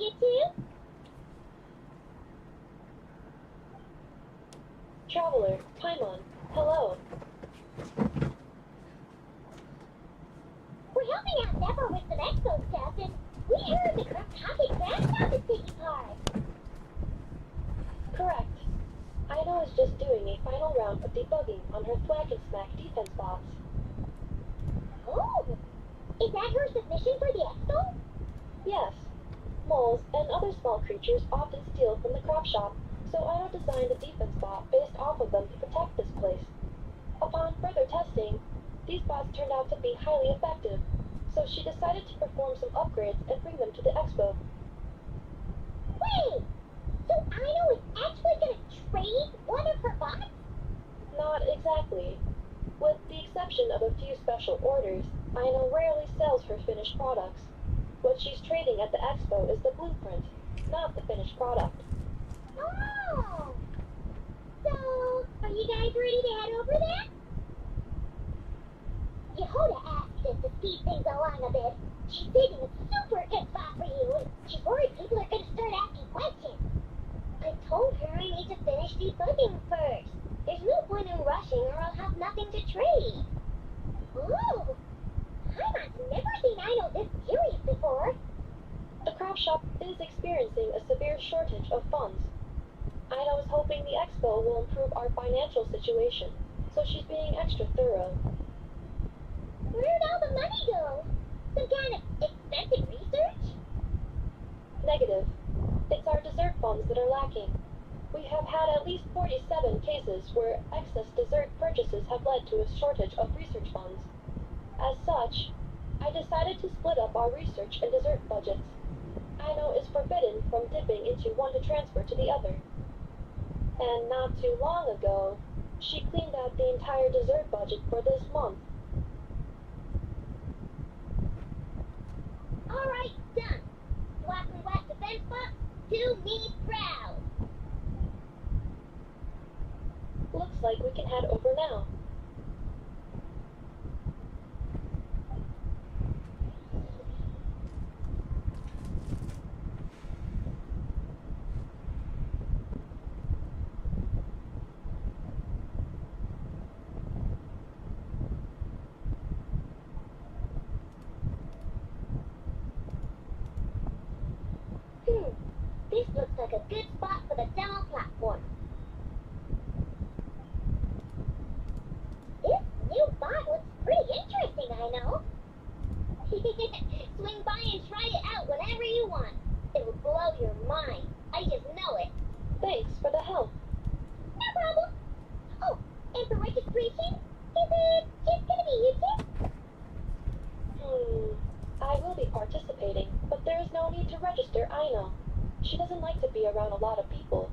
you to? Traveler, Paimon, hello. We're helping out Zephyr with some expo stuff, and we heard the Pocket Crash Shop is taking part. Correct. Aino is just doing a final round of debugging on her Thwack and Smack defense bots. Oh! Is that her submission for the expo? Yes. Moles and other small creatures often steal from the crop shop, so Aino designed a defense bot based off of them to protect this place. Upon further testing, these bots turned out to be highly effective, so she decided to perform some upgrades and bring them to the expo. Wait! So Aino is actually gonna trade one of her bots? Not exactly. With the exception of a few special orders, Aino rarely sells her finished products. What she's trading at the expo is the blueprint, not the finished product. Oh! So, are you guys ready to head over there? Yehoda asked us to speed things along a bit. She's saving a super good spot for you, and she's worried people are gonna start asking questions. I told her I need to finish debugging first. There's no point in rushing or I'll have nothing to trade. Ooh! I've never seen Aino this serious before. The craft shop is experiencing a severe shortage of funds. Aino is hoping the expo will improve our financial situation, so she's being extra thorough. Where'd all the money go? Some kind of expensive research? Negative. It's our dessert funds that are lacking. We have had at least 47 cases where excess dessert purchases have led to a shortage of research funds. As such, I decided to split up our research and dessert budgets. Aino is forbidden from dipping into one to transfer to the other. And not too long ago, she cleaned out the entire dessert budget for this month. Alright, done. Black and black defense box, do me proud. Looks like we can head over now. This looks like a good spot for the demo platform. This new bot looks pretty interesting, I know. Swing by and try it out whenever you want. It'll blow your mind. I just know it. Thanks for the help. No problem. Oh, and for registration, is it just gonna be you two? I will be participating, but there is no need to register Aino. She doesn't like to be around a lot of people.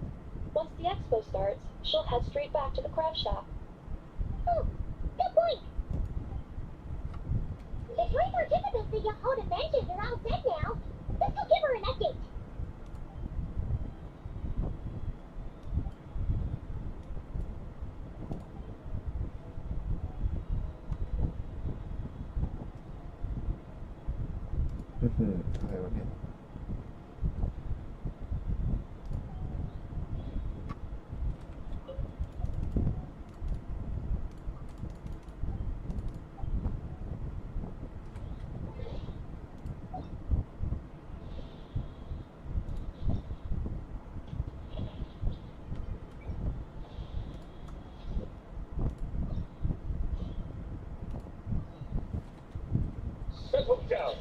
Once the expo starts, she'll head straight back to the craft shop. Oh, good point. The 3 participants that Yehoda mentioned are all set now. Let's go give her an update. Okay. Settle down.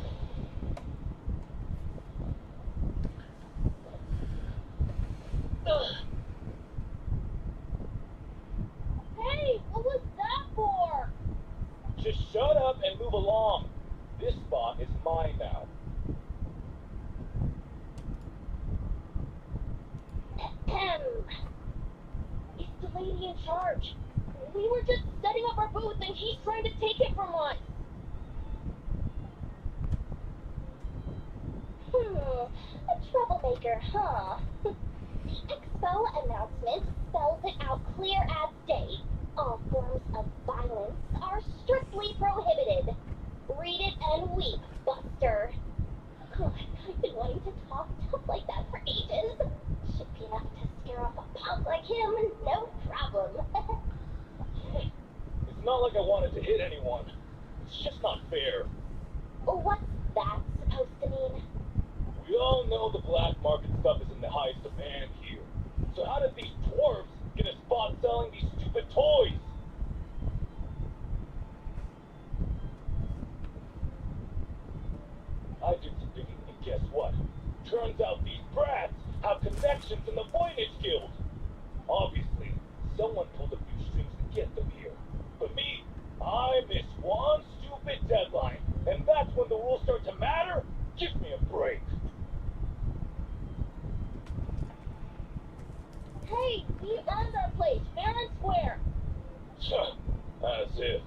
Hey, what was that for? Just shut up and move along. This spot is mine now. It's the lady in charge. We were just setting up our booth and she's trying to take it from us. A troublemaker, huh? The expo announcement spells it out clear as day. All forms of violence are strictly prohibited. Read it and weep, Buster. Oh, I've been wanting to talk to What's that supposed to mean? We all know the black market stuff is in the highest demand here. So how did these dwarves get a spot selling these stupid toys? I did some digging, and guess what? Turns out these brats have connections in the Voynich Guild. Obviously, someone pulled a few strings to get them here. But me, I missed one stupid deadline, and that's when the rules start to matter? Give me a break. Hey, we earned our place, fair and square. As if.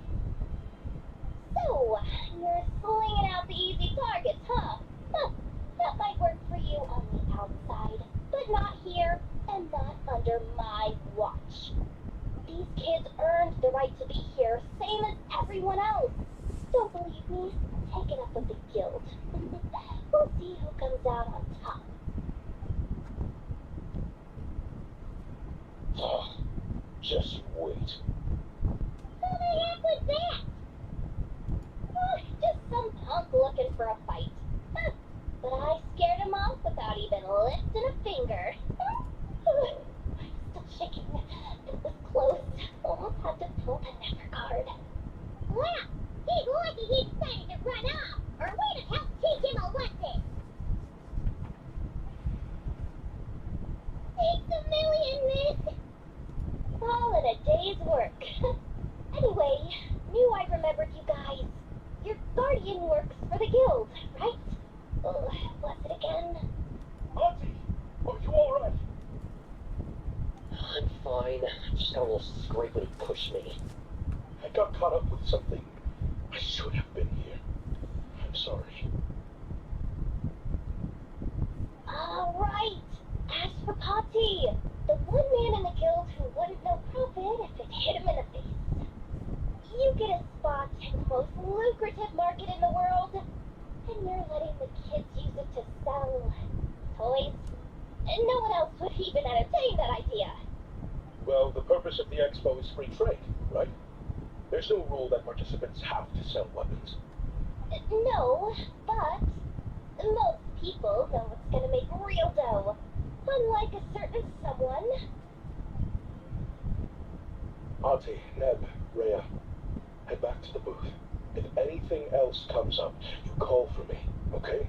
So, you're slinging out the easy targets, huh? That might work for you on the outside, but not here, and not under my watch. These kids earned the right to be here, same as everyone else. Don't believe me? Take it up with the guild. We'll see who comes out on top. Just you wait. Who the heck was that? Just some punk looking for a fight. But I scared him off without even lifting a finger. I'm still shaking. It was close. Almost had to pull the never card. Well, he's lucky he decided to run off, or we'd have helped teach him a lesson. Thanks a million, miss. All in a day's work. Anyway, knew I remembered you guys. Your guardian works for the guild, right? Was it again? Auntie, are you alright? I'm fine. Just got a little scrape when he pushed me. I got caught up with something. I should have been here. I'm sorry. Right. As for Patty, the one man in the guild who wouldn't know profit if it hit him in the face. You get a spot in the most lucrative market in the world, and you're letting the kids use it to sell toys. And no one else would even entertain that idea. Well, the purpose of the expo is free trade, right? There's no rule that participants have to sell weapons. No, but most people know it's gonna make real dough. Unlike a certain someone. Auntie, Neb, Rhea, head back to the booth. If anything else comes up, you call for me, okay?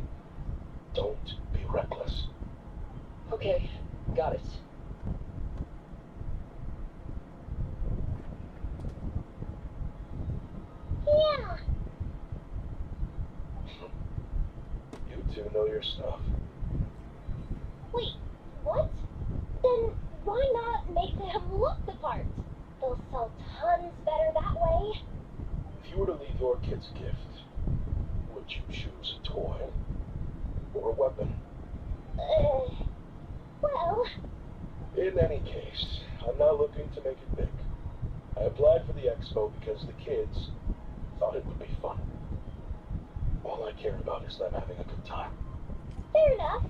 Don't be reckless. Okay, got it. Yeah. You two know your stuff. Wait, what? Then why not make them look the part? They'll sell tons better that way. If you were to leave your kids a gift, would you choose a toy or a weapon? Well... In any case, I'm not looking to make it big. I applied for the expo because the kids thought it would be fun. All I care about is them having a good time. Fair enough.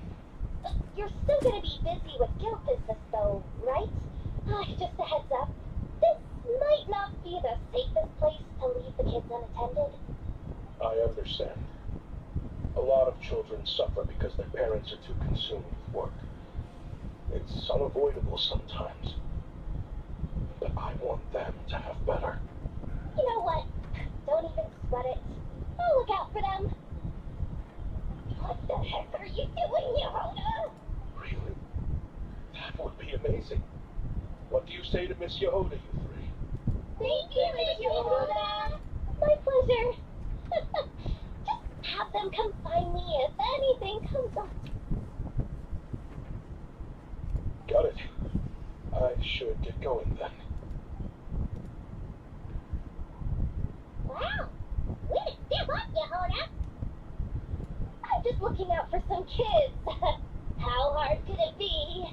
You're still gonna be busy with guild business though, right? Just a heads up. This might not be the safest place to leave the kids unattended. I understand. A lot of children suffer because their parents are too consumed with work. It's unavoidable sometimes. But I want them to have better. You know what? Don't even sweat it. I'll look out for them. What the heck are you doing, Yehoda? Really? That would be amazing. What do you say to Miss Yehoda, you three? Thank you, Miss Yehoda. My pleasure. Just have them come find me if anything comes up. Got it. I should get going then. Wow. Way to step up, Yehoda. I'm just looking out for some kids. How hard could it be?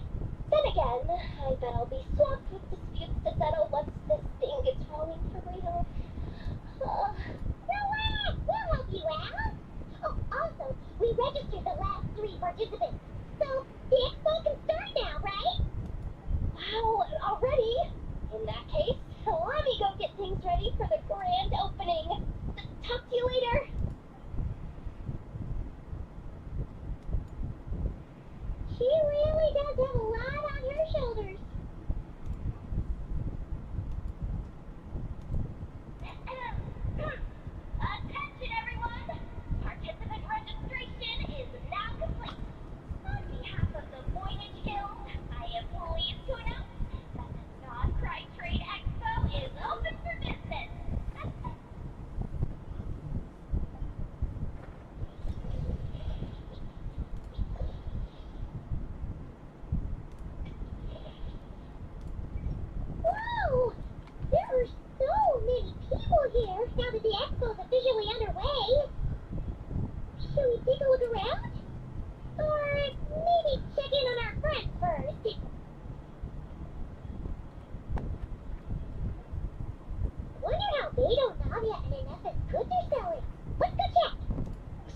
Then again, I bet I'll be swamped with disputes to settle once this thing gets rolling for real. Relax! We'll help you out. Oh, also, we registered the last 3 participants. So, the expo can start now, right? Wow, already? In that case, let me go get things ready for the grand opening. Talk to you later.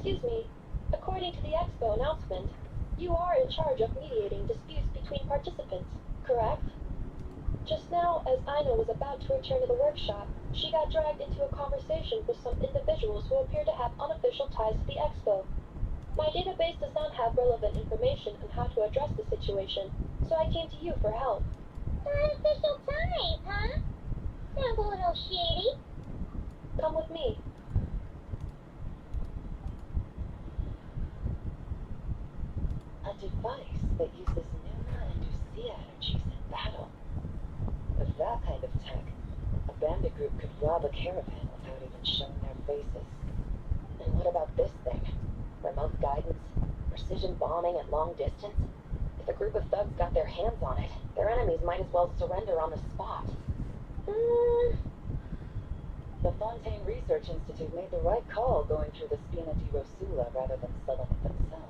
Excuse me. According to the Expo announcement, you are in charge of mediating disputes between participants, correct? Just now, as Aina was about to return to the workshop, she got dragged into a conversation with some individuals who appear to have unofficial ties to the Expo. My database does not have relevant information on how to address the situation, so I came to you for help. Unofficial ties, huh? Sounds a little shady. Come with me. A device that uses Numa and Lucia energies in battle. With that kind of tech, a bandit group could rob a caravan without even showing their faces. And what about this thing? Remote guidance? Precision bombing at long distance? If a group of thugs got their hands on it, their enemies might as well surrender on the spot. The Fontaine Research Institute made the right call going through the Spina di Rosula rather than selling it themselves.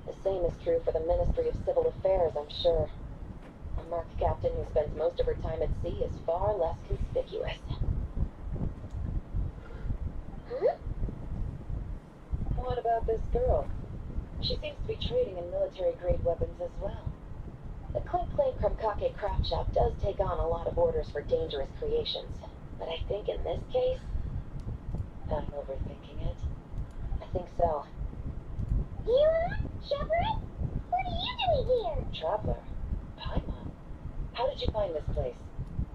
The same is true for the Ministry of Civil Affairs, I'm sure. A merc captain who spends most of her time at sea is far less conspicuous. Huh? What about this girl? She seems to be trading in military-grade weapons as well. The Clink Krumkake craft shop does take on a lot of orders for dangerous creations, but I think in this case, I'm overthinking it. I think so. Hila? Shepherd? What are you doing here? Traveler? Paimon? How did you find this place?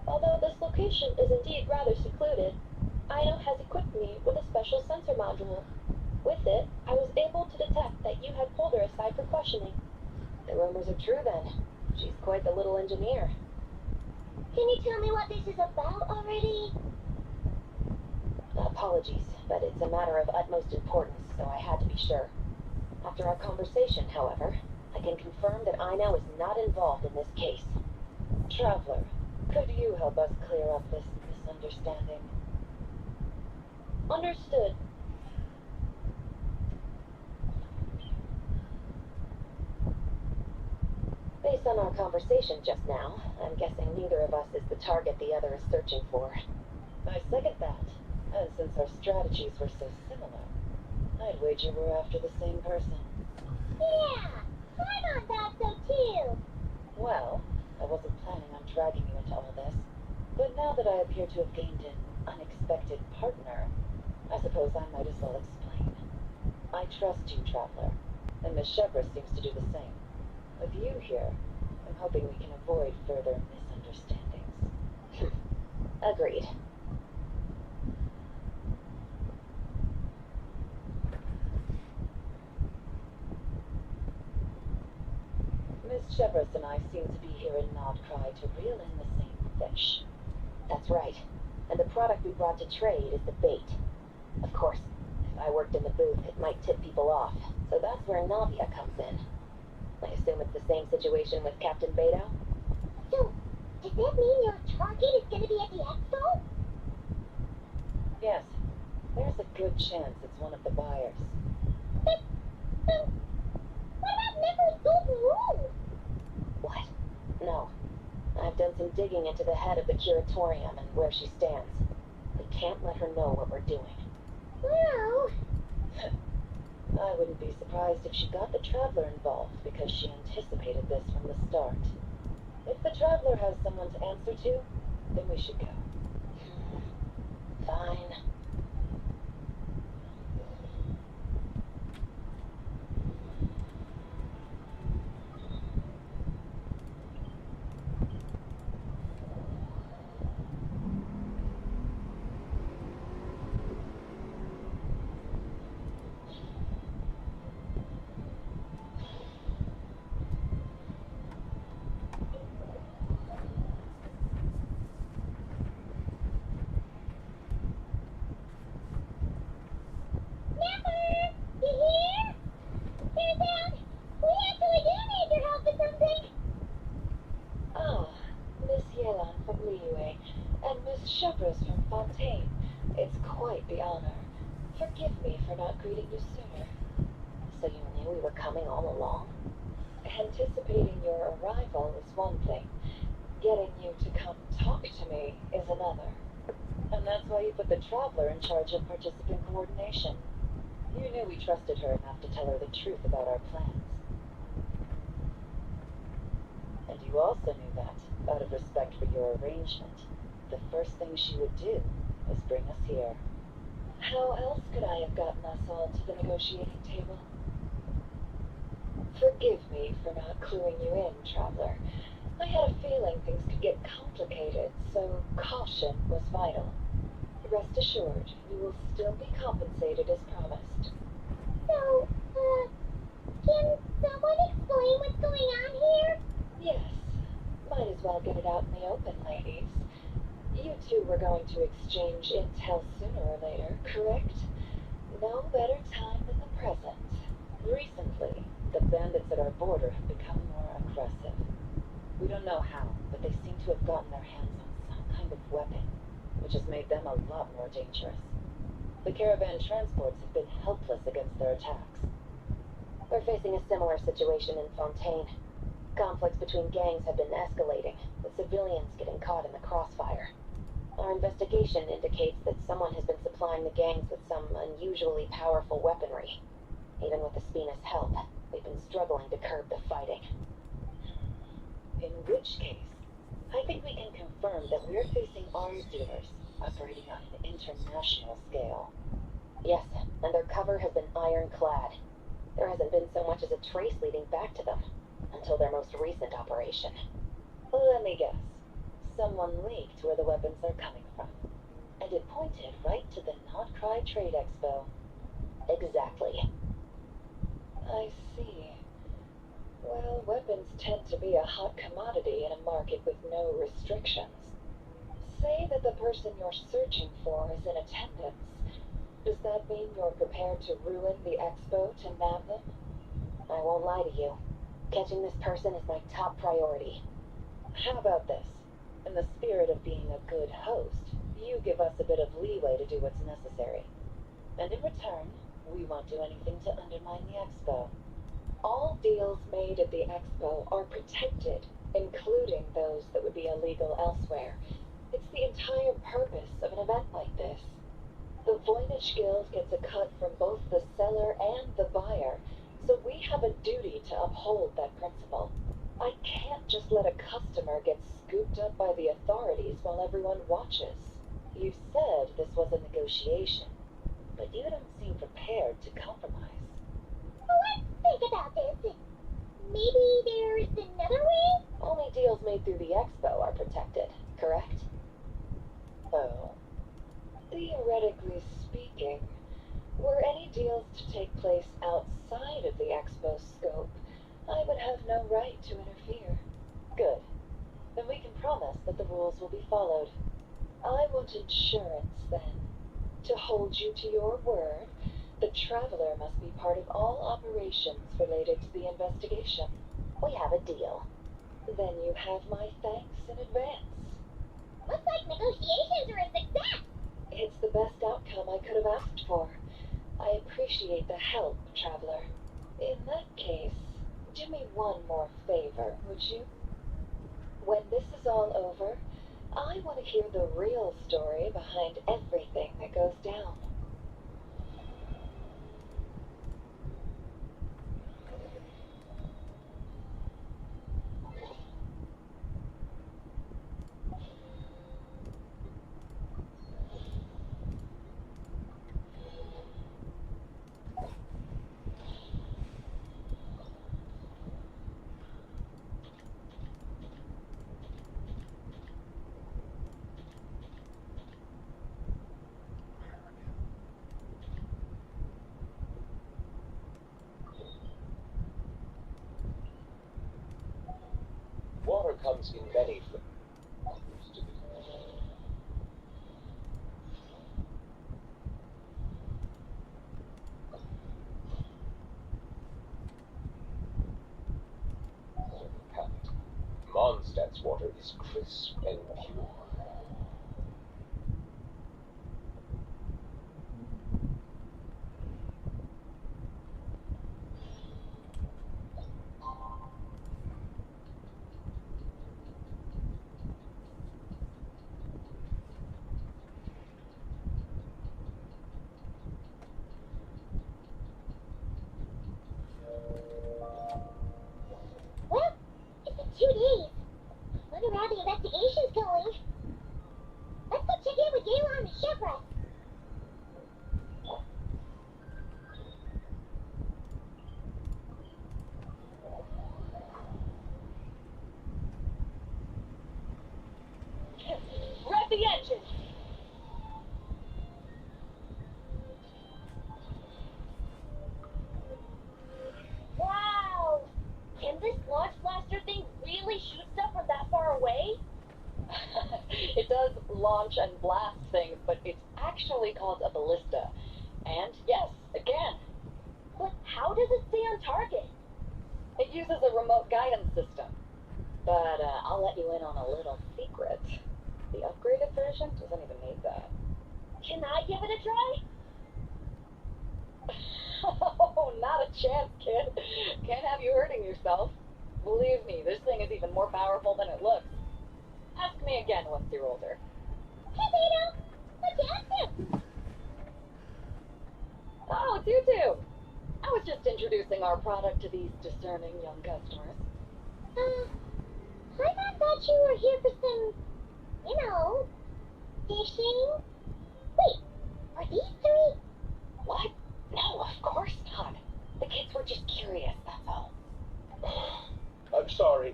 Although this location is indeed rather secluded, Aino has equipped me with a special sensor module. With it, I was able to detect that you had pulled her aside for questioning. The rumors are true then. She's quite the little engineer. Can you tell me what this is about already? Apologies, but it's a matter of utmost importance, so I had to be sure. After our conversation, however, I can confirm that Aino is not involved in this case. Traveler, could you help us clear up this misunderstanding? Understood. Based on our conversation just now, I'm guessing neither of us is the target the other is searching for. I second that, and since our strategies were so similar, I'd wager we're after the same person. Yeah, Paimon thought so too. Well, I wasn't planning on dragging you into all this, but now that I appear to have gained an unexpected partner, I suppose I might as well explain. I trust you, Traveler, and Miss Shepherd seems to do the same. With you here, I'm hoping we can avoid further misunderstandings. Agreed. Miss Shepherd and I seem to be here in Krai to reel in the same fish. That's right. And the product we brought to trade is the bait. Of course, if I worked in the booth, it might tip people off, so that's where Navia comes in. I assume it's the same situation with Captain Beto? So, does that mean your target is gonna be at the expo? Yes. There's a good chance it's one of the buyers. But what about Nefer's golden rule? What? No. I've done some digging into the head of the curatorium and where she stands. We can't let her know what we're doing. Well, I wouldn't be surprised if she got the Traveler involved because she anticipated this from the start. If the Traveler has someone to answer to, then we should go. Fine. Nefer, you here? Turns out, we actually do need your help with something. Ah, Miss Yelan from Liyue and Miss Shepherd from Fontaine. It's quite the honor. Forgive me for not greeting you sooner. So you knew we were coming all along? Anticipating your arrival is one thing. Getting you to come talk to me is another. And that's why you put the Traveler in charge of participant coordination. You knew we trusted her enough to tell her the truth about our plans. And you also knew that, out of respect for your arrangement, the first thing she would do was bring us here. How else could I have gotten us all to the negotiating table? Forgive me for not cluing you in, Traveler. I had a feeling things could get complicated, so caution was vital. Rest assured, you will still be compensated as promised. So, can someone explain what's going on here? Yes. Might as well get it out in the open, ladies. You two were going to exchange intel sooner or later, correct? No better time than the present. Recently, the bandits at our border have become more aggressive. We don't know how, but they seem to have gotten their hands on some kind of weapon, which has made them a lot more dangerous. The caravan transports have been helpless against their attacks. We're facing a similar situation in Fontaine. Conflicts between gangs have been escalating, with civilians getting caught in the crossfire. Our investigation indicates that someone has been supplying the gangs with some unusually powerful weaponry. Even with the Spina's help, we've been struggling to curb the fighting. In which case, I think we can confirm that we're facing arms dealers operating on an international scale. Yes, and their cover has been ironclad. There hasn't been so much as a trace leading back to them, until their most recent operation. Let me guess. Someone leaked where the weapons are coming from. And it pointed right to the Krai Trade Expo. Exactly. I see. Well, weapons tend to be a hot commodity in a market with no restrictions. Say that the person you're searching for is in attendance. Does that mean you're prepared to ruin the expo to nab them? I won't lie to you. Catching this person is my top priority. How about this? In the spirit of being a good host, you give us a bit of leeway to do what's necessary. And in return, we won't do anything to undermine the expo. All deals made at the expo are protected, including those that would be illegal elsewhere. It's the entire purpose of an event like this. The Voynich Guild gets a cut from both the seller and the buyer, so we have a duty to uphold that principle. I can't just let a customer get scooped up by the authorities while everyone watches. You said this was a negotiation, but you don't seem prepared to compromise. Well, let's think about this. Maybe there's another way? Only deals made through the expo are protected, correct? Oh. Theoretically speaking, were any deals to take place outside of the expo scope, I would have no right to interfere. Good. Then we can promise that the rules will be followed. I want insurance, then. To hold you to your word, the Traveler must be part of all operations related to the investigation. We have a deal. Then you have my thanks in advance. Looks like negotiations are a success. It's the best outcome I could have asked for. I appreciate the help, Traveler. In that case, do me one more favor, would you? When this is all over, I want to hear the real story behind everything that goes down. Water comes in many flavors. Mondstadt's water is crisp and pure. launch and blast things, but it's actually called a ballista. And yes, again, But how does it stay on target? it uses a remote guidance system. But I'll let you in on a little secret. The upgraded version doesn't even need that. Can I give it a try? Oh, not a chance, kid. Can't have you hurting yourself. Believe me, this thing is even more powerful than it looks. Ask me again once you're older. Hey, Vito! What'd you ask him? Oh, it's you two. I was just introducing our product to these discerning young customers. I thought you were here for some, fishing. Wait, are these three? What? No, of course not. The kids were just curious, that's all. I'm sorry.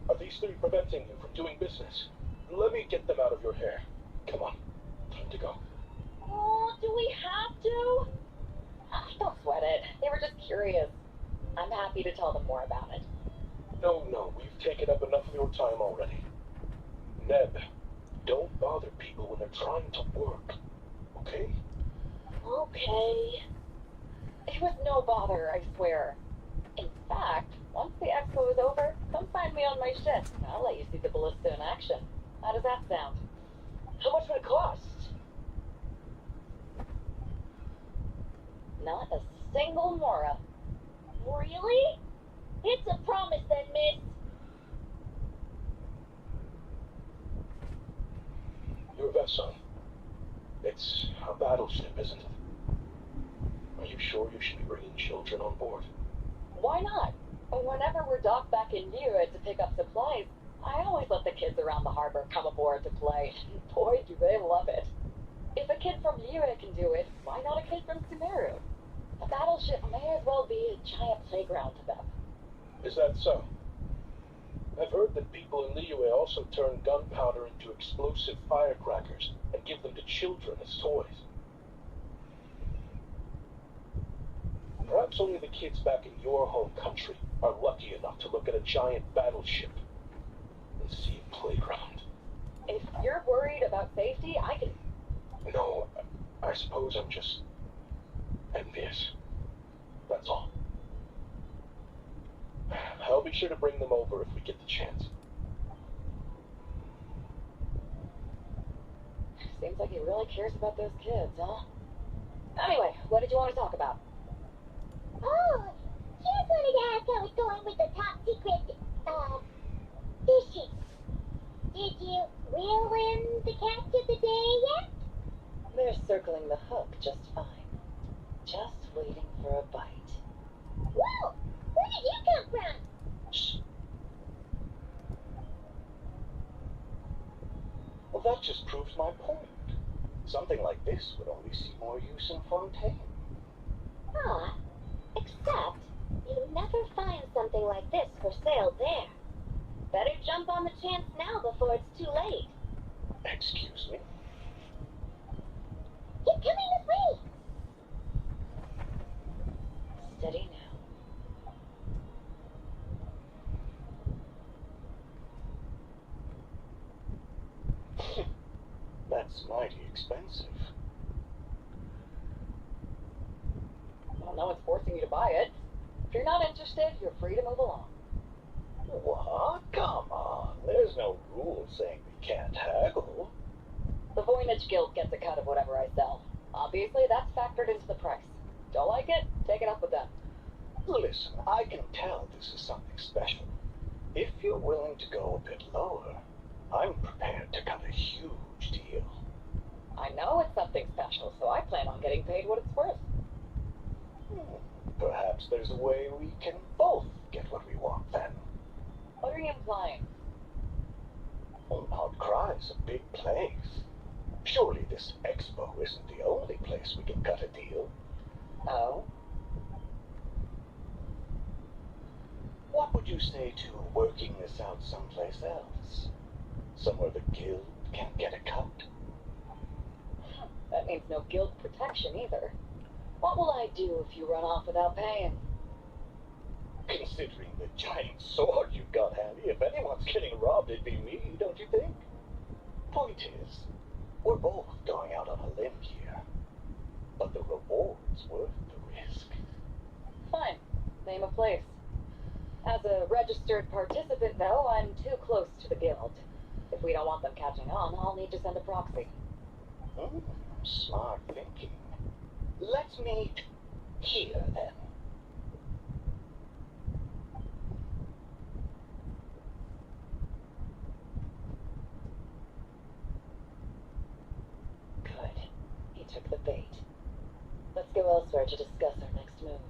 Are these three preventing you from doing business? Let me get them out of your hair. Come on. Time to go. Oh, do we have to? Don't sweat it. They were just curious. I'm happy to tell them more about it. No, we've taken up enough of your time already. Neb, don't bother people when they're trying to work. Okay? Okay. It was no bother, I swear. In fact, once the expo is over, come find me on my shift. I'll let you see the ballista in action. How does that sound? How much would it cost? Not a single mora. Really? It's a promise then, miss. Your vessel. It's a battleship, isn't it? Are you sure you should be bringing children on board? Why not? Whenever we're docked back in Lira to pick up supplies, I always let the kids around the harbor come aboard to play. Boy, do they love it. If a kid from Lira can do it, why not a kid from Sumeru? The battleship may as well be a giant playground to them. Is that so? I've heard that people in Liyue also turn gunpowder into explosive firecrackers and give them to children as toys. Perhaps only the kids back in your home country are lucky enough to look at a giant battleship and see a playground. If you're worried about safety, I can... No, I suppose I'm just envious. That's all. I'll be sure to bring them over if we get the chance. Seems like he really cares about those kids, huh? Anyway, what did you want to talk about? Oh, just wanted to ask how it's going with the top secret, fishing. Did you reel in the catch of the day yet? They're circling the hook just fine. Just waiting for a bite. Whoa! Where did you come from? Shh. Well, that just proves my point. Something like this would only see more use in Fontaine. Ah, except you never find something like this for sale there. Better jump on the chance now before it's too late. Excuse me? He's coming this way. Steady now. That's mighty expensive. Well, no one's forcing you to buy it. If you're not interested, you're free to move along. What? Come on. There's no rule saying we can't haggle. The Voynich Guild gets a cut of whatever I sell. Obviously, that's factored into the price. Don't like it? Take it up with them. Listen, I can tell this is something special. If you're willing to go a bit lower, I'm prepared to cut a huge deal. I know it's something special, so I plan on getting paid what it's worth. Perhaps there's a way we can both get what we want then. What are you implying? Well, Mount Krai's a big place. Surely this expo isn't the only place we can cut a deal. Oh? What would you say to working this out someplace else? Somewhere the guild can get a cut? That means no guild protection either. What will I do if you run off without paying? Considering the giant sword you've got handy, if anyone's getting robbed, it'd be me, don't you think? Point is, we're both going out on a limb here, but the reward's worth the risk. Fine. Name a place. As a registered participant, though, I'm too close to the guild. If we don't want them catching on, I'll need to send a proxy. Smart thinking. Let's meet here, then. Good. He took the bait. Let's go elsewhere to discuss our next move.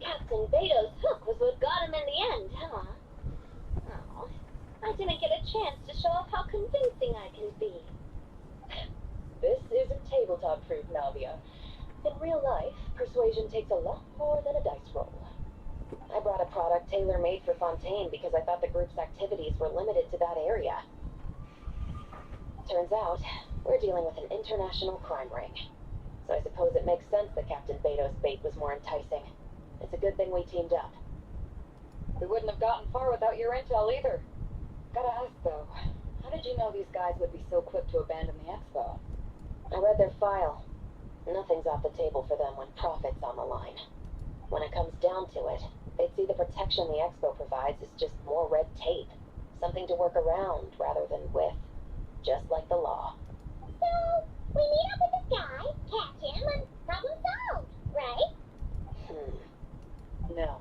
Captain Beto's hook was what got him in the end, huh? Oh, I didn't get a chance to show off how convincing I can be. This isn't tabletop proof, Navia. In real life, persuasion takes a lot more than a dice roll. I brought a product tailor-made for Fontaine because I thought the group's activities were limited to that area. Turns out, we're dealing with an international crime ring. So I suppose it makes sense that Captain Beto's bait was more enticing. It's a good thing we teamed up. We wouldn't have gotten far without your intel either. Gotta ask though, how did you know these guys would be so quick to abandon the expo? I read their file. Nothing's off the table for them when profit's on the line. When it comes down to it, they'd see the protection the expo provides is just more red tape. Something to work around rather than with. Just like the law. So, we meet up with this guy, catch him, and problem solved, right? No.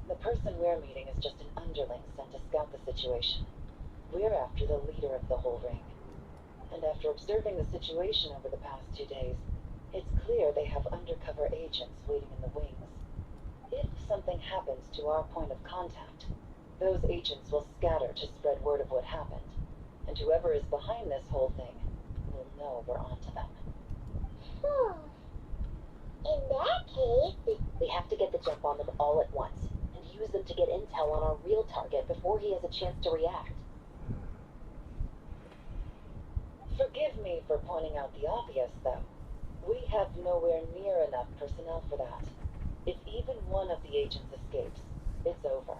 The person we're meeting is just an underling sent to scout the situation. We're after the leader of the whole ring. And after observing the situation over the past 2 days, it's clear they have undercover agents waiting in the wings. If something happens to our point of contact, those agents will scatter to spread word of what happened. And whoever is behind this whole thing will know we're onto them. In that case, We have to get the jump on them all at once, and use them to get intel on our real target before he has a chance to react. Forgive me for pointing out the obvious, though. We have nowhere near enough personnel for that. If even one of the agents escapes, it's over.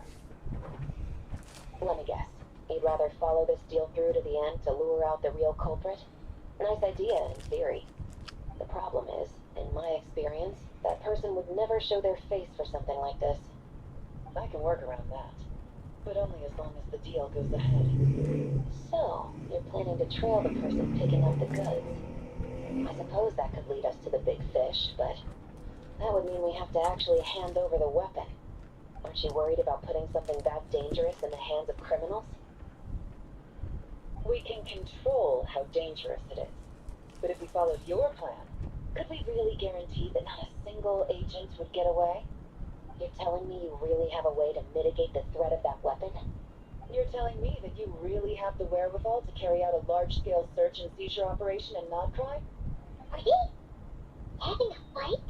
Let me guess. You'd rather follow this deal through to the end to lure out the real culprit? Nice idea, in theory. The problem is, in my experience, that person would never show their face for something like this. I can work around that, but only as long as the deal goes ahead. So, you're planning to trail the person picking up the goods. I suppose that could lead us to the big fish, but that would mean we have to actually hand over the weapon. Aren't you worried about putting something that dangerous in the hands of criminals? We can control how dangerous it is. But if we followed your plan, could we really guarantee that not a single agent would get away? You're telling me you really have a way to mitigate the threat of that weapon? You're telling me that you really have the wherewithal to carry out a large-scale search and seizure operation and not Krai? are they having a fight?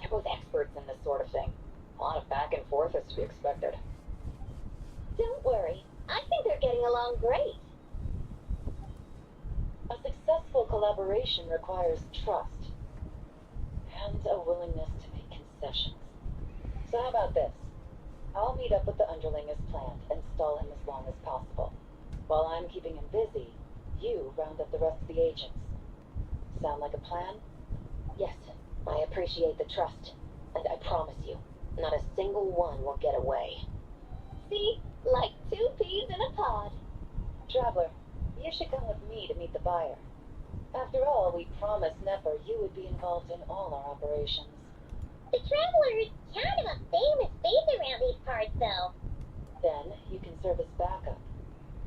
They're both experts in this sort of thing. A lot of back and forth is to be expected. Don't worry, I think they're getting along great. A successful collaboration requires trust and a willingness to make concessions. So how about this? I'll meet up with the underling as planned and stall him as long as possible. While I'm keeping him busy, you round up the rest of the agents. Sound like a plan? Yes, I appreciate the trust, and I promise you, not a single one will get away. See? Like 2 peas in a pod. Traveler, you should come with me to meet the buyer. After all, we promised Nefer you would be involved in all our operations. The Traveler is kind of a famous face around these parts, though. Then you can serve as backup.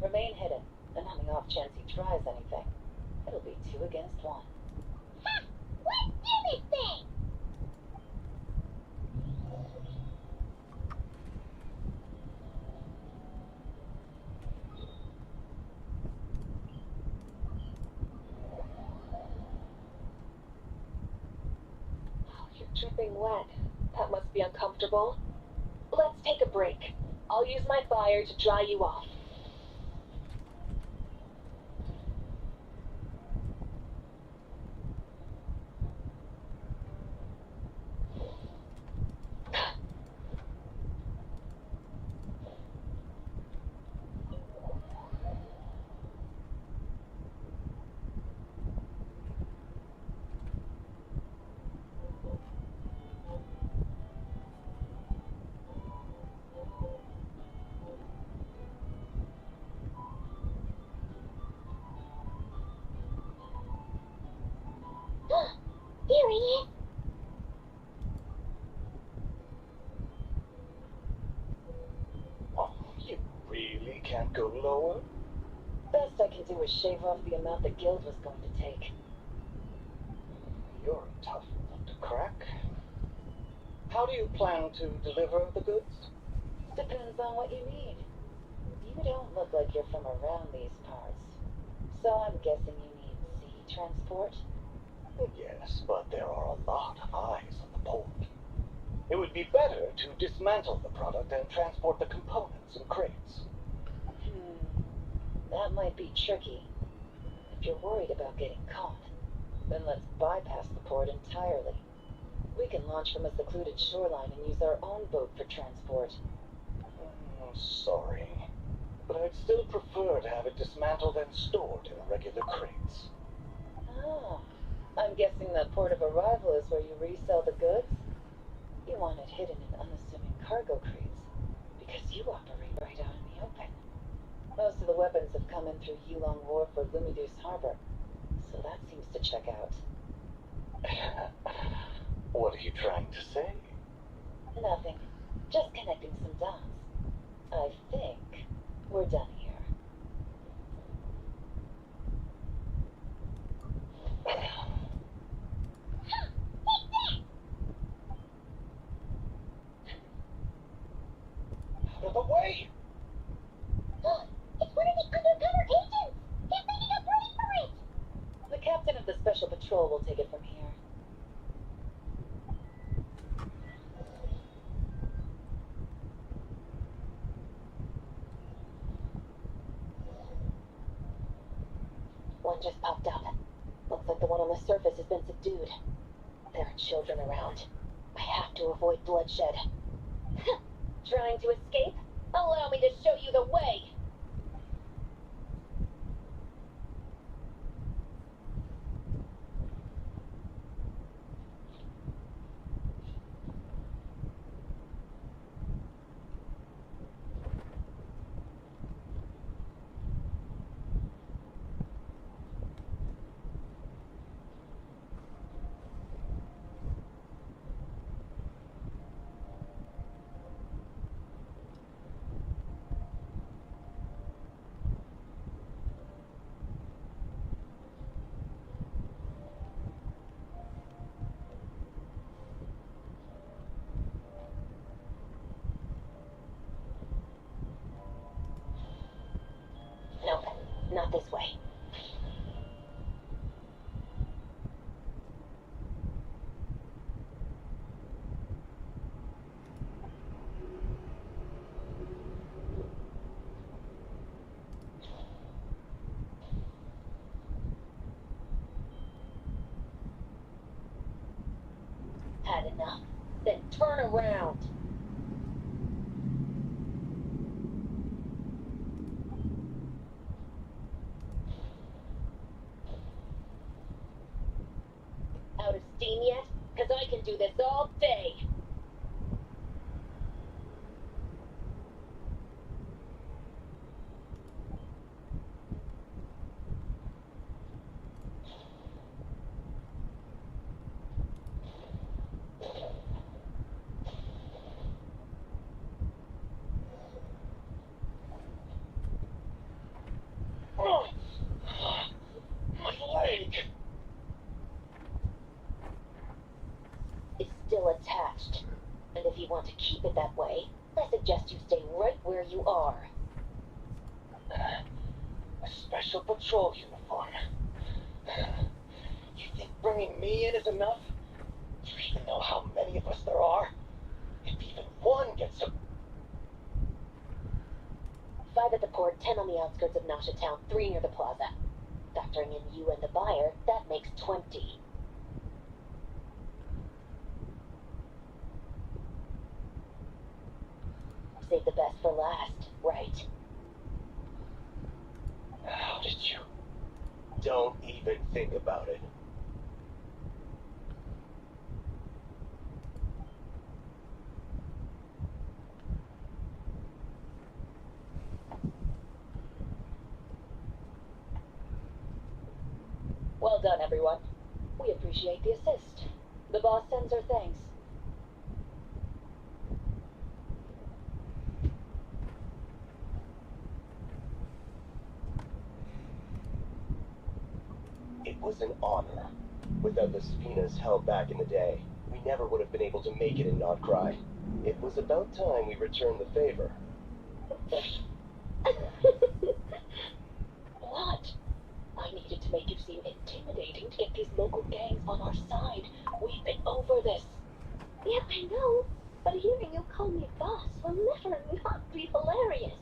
Remain hidden, and on the off chance he tries anything, it'll be 2 against 1. Ha! Let's do this thing! Dripping wet. That must be uncomfortable. Let's take a break. I'll use my fire to dry you off. Here he is. Oh, you really can't go lower? Best I can do is shave off the amount the guild was going to take. You're a tough nut to crack. How do you plan to deliver the goods? Depends on what you need. You don't look like you're from around these parts. So I'm guessing you need sea transport? Yes, but there are a lot of eyes on the port. It would be better to dismantle the product and transport the components in crates. That might be tricky. If you're worried about getting caught, then let's bypass the port entirely. We can launch from a secluded shoreline and use our own boat for transport. Sorry, but I'd still prefer to have it dismantled and stored in regular crates. Ah, I'm guessing the port of arrival is where you resell the goods? You want it hidden in unassuming cargo crates, because you operate right out in the open. Most of the weapons have come in through Yulong Wharf or Lumiduce Harbor, so that seems to check out. What are you trying to say? Nothing. Just connecting some dots. I think we're done here. Out of the way! It's one of the undercover agents. Get ready up ready for it. The captain of the special patrol will take it from here. One just popped up. Looks like the one on the surface has been subdued. There are children around. I have to avoid bloodshed. Trying to escape? Allow me to show you the way. Nope, not this way. Had enough? Then turn around. Out of steam yet? 'Cause I can do this all day. My leg! It's still attached. And if you want to keep it that way, I suggest you stay right where you are. A special patrol uniform. You think bringing me in is enough? 3 even know how many of us there are? If even one gets a... 5 at the port, 10 on the outskirts of Nasha Town, 3 near the plaza. Factoring in you and the buyer, that makes 20. Save the best for last, right? How did you... Don't even think about it. Well done, everyone. We appreciate the assist. The boss sends her thanks. It was an honor. Without the subpoenas held back in the day, we never would have been able to make it in Krai. It was about time we returned the favor. What? I needed to make you seem intimidating to get these local gangs on our side. We've been over this. Yeah, I know. But hearing you call me boss will never not be hilarious.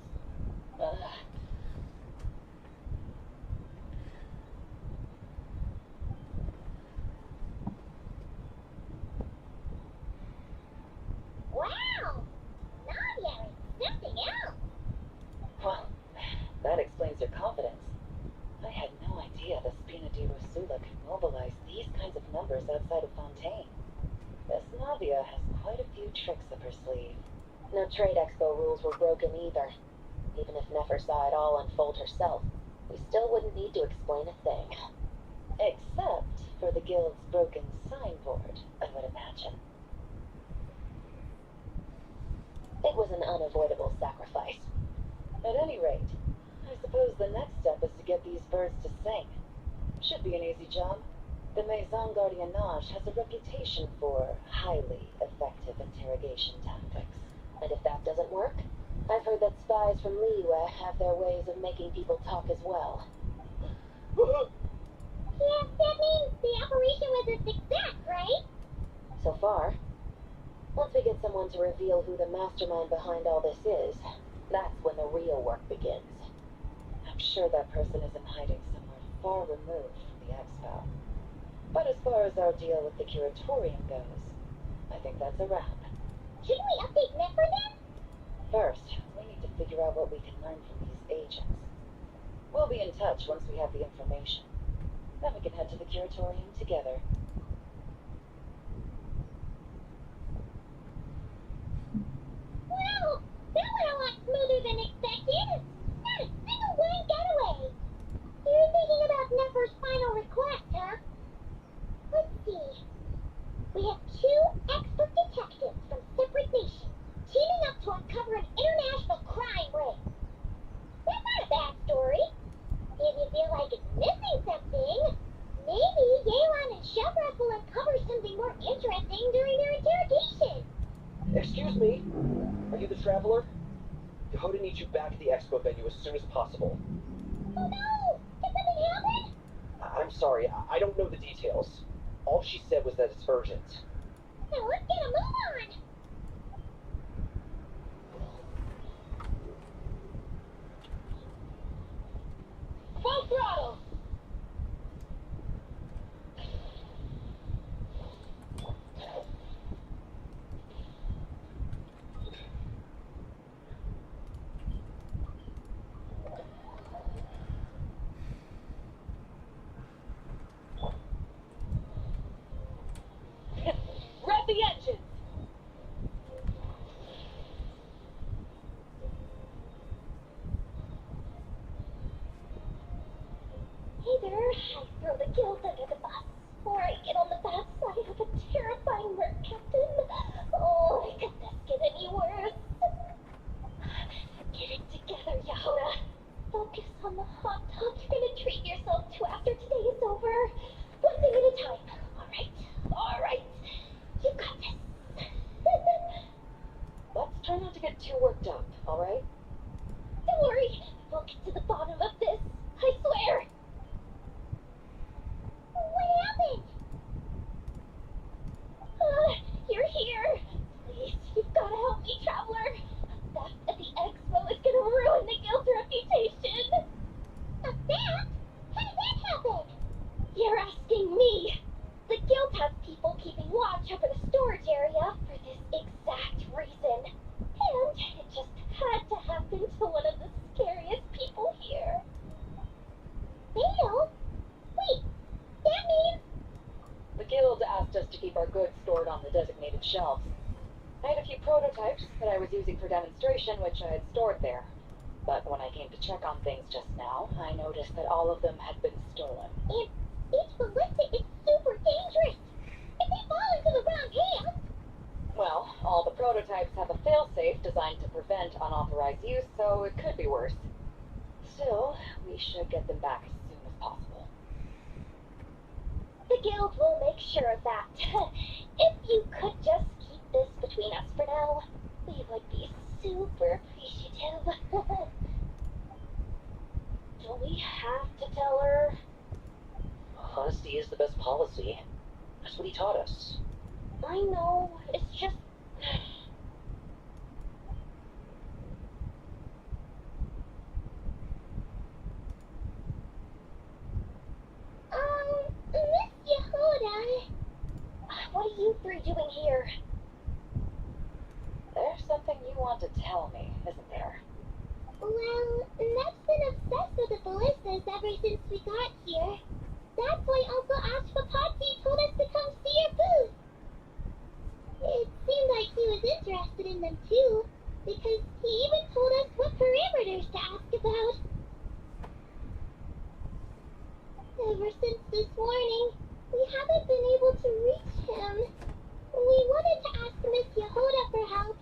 Wow! Nadia is something else. Well, that explains your confidence. I had no idea the Spina di Rosula could mobilize these kinds of numbers outside of Fontaine. This Navia has quite a few tricks up her sleeve. No trade expo rules were broken either. Even if Nefer saw it all unfold herself, we still wouldn't need to explain a thing. Except for the guild's broken signboard, I would imagine. It was an unavoidable sacrifice. At any rate, I suppose the next step is to get these birds to sing. Should be an easy job. The Maison Gardiennage has a reputation for highly effective interrogation tactics. And if that doesn't work, I've heard that spies from Liyue have their ways of making people talk as well. Yeah, that means the operation was a success, right? So far. Once we get someone to reveal who the mastermind behind all this is, that's when the real work begins. I'm sure that person is in hiding somewhere far removed from the expo. But as far as our deal with the curatorium goes, I think that's a wrap. Shouldn't we update Nefer then? First, we need to figure out what we can learn from these agents. We'll be in touch once we have the information. Then we can head to the curatorium together. Well, that went a lot smoother than expected. Not a single one got away. You're thinking about Nefer's final request, huh? Let's see. We have 2 expert detectives from separate nations teaming up to uncover an international crime ring. That's not a bad story. If you feel like it's missing something, maybe Yelan and Sheldrath will uncover something more interesting during their interrogation. Excuse me? Are you the traveler? Yehuda needs you back at the expo venue as soon as possible. Oh no! Did something happen? I'm sorry, I don't know the details. All she said was that it's urgent. Now let's get a move on! Full throttle! Rev the engines! open shelves. I had a few prototypes that I was using for demonstration, which I had stored there. But when I came to check on things just now, I noticed that all of them had been stolen. And it's ballistic. It's super dangerous. If they fall into the wrong hands. Well, all the prototypes have a failsafe designed to prevent unauthorized use, so it could be worse. Still, we should get them back as soon as possible. The guild will make sure of that. If you could just keep this between us for now, we would be super appreciative. Do we have to tell her? Honesty is the best policy. That's what he taught us. I know, it's just... Miss Yehuda, what are you three doing here? There's something you want to tell me, isn't there? Well, Neb's been obsessed with the ballistas ever since we got here. That's why Uncle Ashwapati told us to come see your booth. It seemed like he was interested in them too, because he even told us what parameters to ask about. Ever since this morning, we haven't been able to reach him. We wanted to ask Miss Yehuda for help,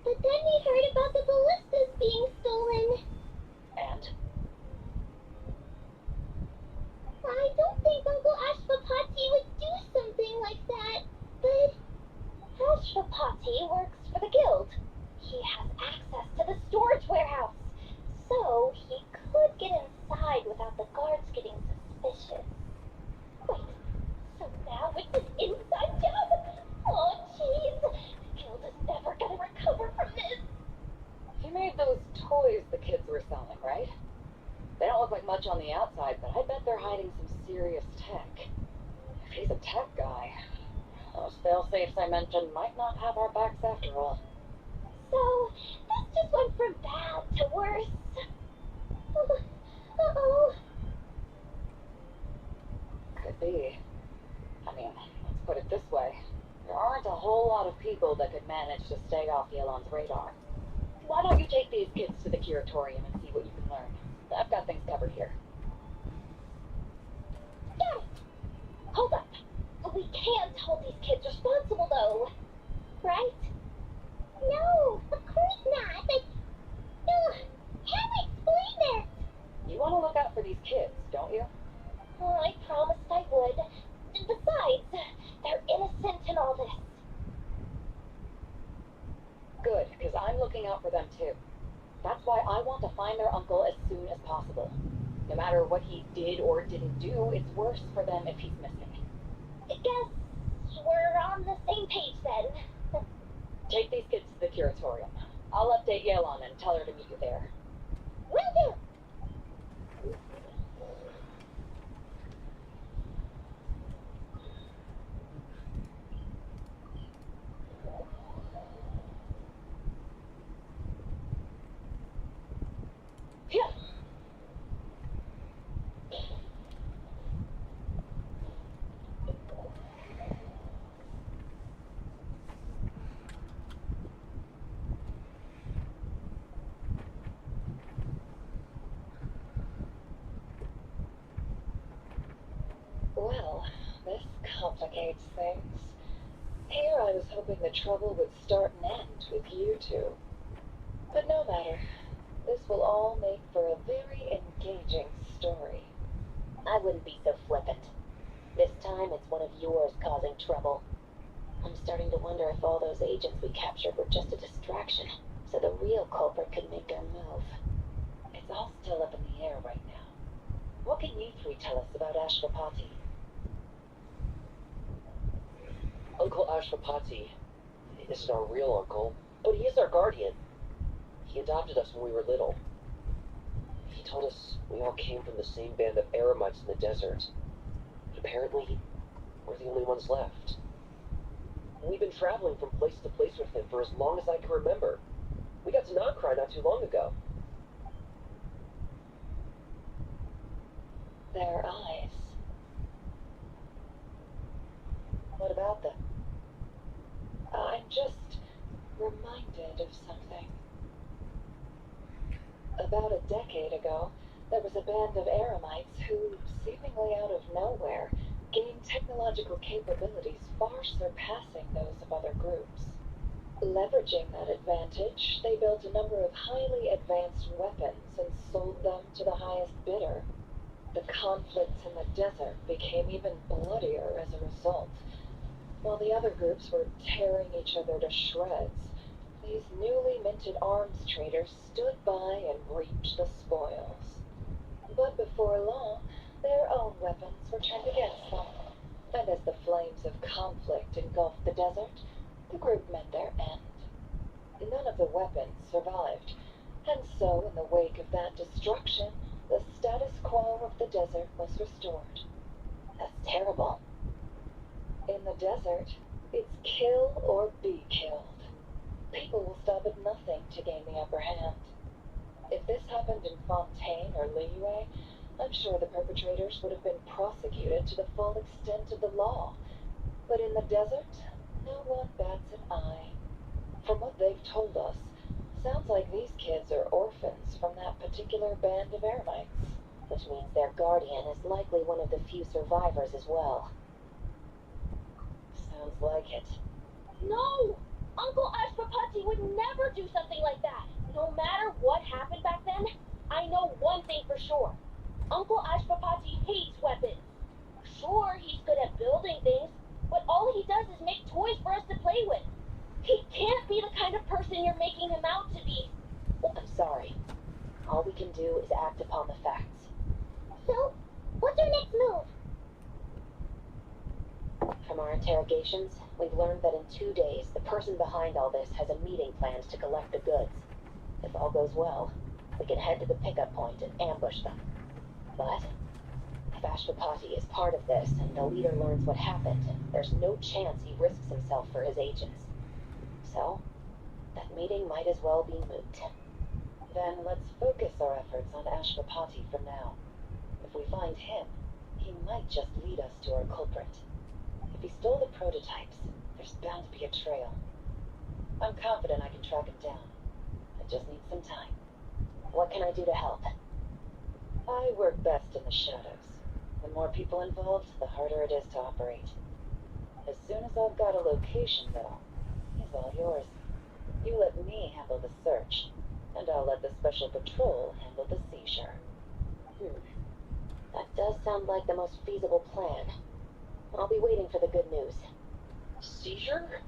but then we heard about the ballistas being stolen. And? I don't think Uncle Ashwapati would do something like that, but Ashwapati works for the guild. He has access to the storage warehouse, so he could get inside without the guards getting suspicious. Wait, so now it's an inside job? Oh, jeez, the guild is never gonna recover from this. He made those toys the kids were selling, right? They don't look like much on the outside, but I bet they're hiding some serious tech. If he's a tech guy, those fail-safes I mentioned might not have our backs after all. So, this just went from bad to worse. Uh-oh. Could be. I mean, let's put it this way. There aren't a whole lot of people that could manage to stay off Yelon's radar. Why don't you take these kids to the curatorium and see what you can learn? I've got things covered here. Got it. Hold up. We can't hold these kids responsible, though. Right? No, of course not. How do I explain this? You want to look out for these kids, don't you? Oh, I promised I would. Besides, they're innocent in all this. Good, because I'm looking out for them too. That's why I want to find their uncle as soon as possible. No matter what he did or didn't do, it's worse for them if he's missing. I guess we're on the same page then. Take these kids to the curatorium. I'll update Yelon and tell her to meet you there. Will do. Yeah. Well, this complicates things. Here I was hoping the trouble would start and end with you two. But no matter. This will all make for a very engaging story. I wouldn't be so flippant. This time it's one of yours causing trouble. I'm starting to wonder if all those agents we captured were just a distraction, so the real culprit could make their move. It's all still up in the air right now. What can you three tell us about Ashwapati? Uncle Ashwapati isn't our real uncle, but he is our guardian. He adopted us when we were little. He told us we all came from the same band of eremites in the desert. But apparently, we're the only ones left. We've been traveling from place to place with him for as long as I can remember. We got to Krai not too long ago. Their eyes. What about them? I About a decade ago, there was a band of eremites who, seemingly out of nowhere, gained technological capabilities far surpassing those of other groups. Leveraging that advantage, they built a number of highly advanced weapons and sold them to the highest bidder. The conflicts in the desert became even bloodier as a result. While the other groups were tearing each other to shreds, these newly minted arms traders stood by and reaped the spoils. But before long, their own weapons were turned against them, and as the flames of conflict engulfed the desert, the group met their end. None of the weapons survived, and so in the wake of that destruction, the status quo of the desert was restored. That's terrible. In the desert, it's kill or be killed. People will stop at nothing to gain the upper hand. If this happened in Fontaine or Liyue, I'm sure the perpetrators would have been prosecuted to the full extent of the law. But in the desert, no one bats an eye. From what they've told us, sounds like these kids are orphans from that particular band of eremites. Which means their guardian is likely one of the few survivors as well. Sounds like it. No! Uncle Ashpapati would never do something like that. No matter what happened back then, I know one thing for sure. Uncle Ashpapati hates weapons. Sure, he's good at building things, but all he does is make toys for us to play with. He can't be the kind of person you're making him out to be. I'm sorry. All we can do is act upon the facts. So, what's our next move? From our interrogations, we've learned that in 2 days, the person behind all this has a meeting planned to collect the goods. If all goes well, we can head to the pickup point and ambush them. But if Ashpapati is part of this and the leader learns what happened, there's no chance he risks himself for his agents. So, that meeting might as well be moot. Then let's focus our efforts on Ashpapati for now. If we find him, he might just lead us to our culprit. If he stole the prototypes, there's bound to be a trail. I'm confident I can track him down. I just need some time. What can I do to help? I work best in the shadows. The more people involved, the harder it is to operate. As soon as I've got a location, though, he's all yours. You let me handle the search, and I'll let the special patrol handle the seizure. That does sound like the most feasible plan. I'll be waiting for the good news. Seizure?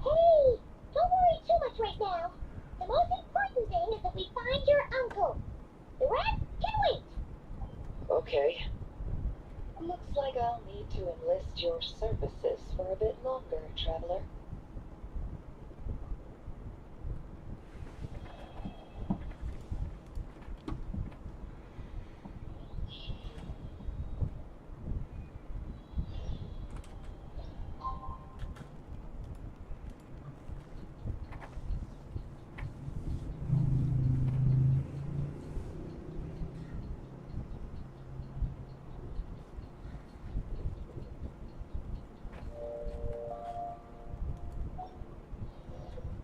Hey, don't worry too much right now. The most important thing is that we find your uncle. The rest can wait. Okay. Looks like I'll need to enlist your services for a bit longer, traveler.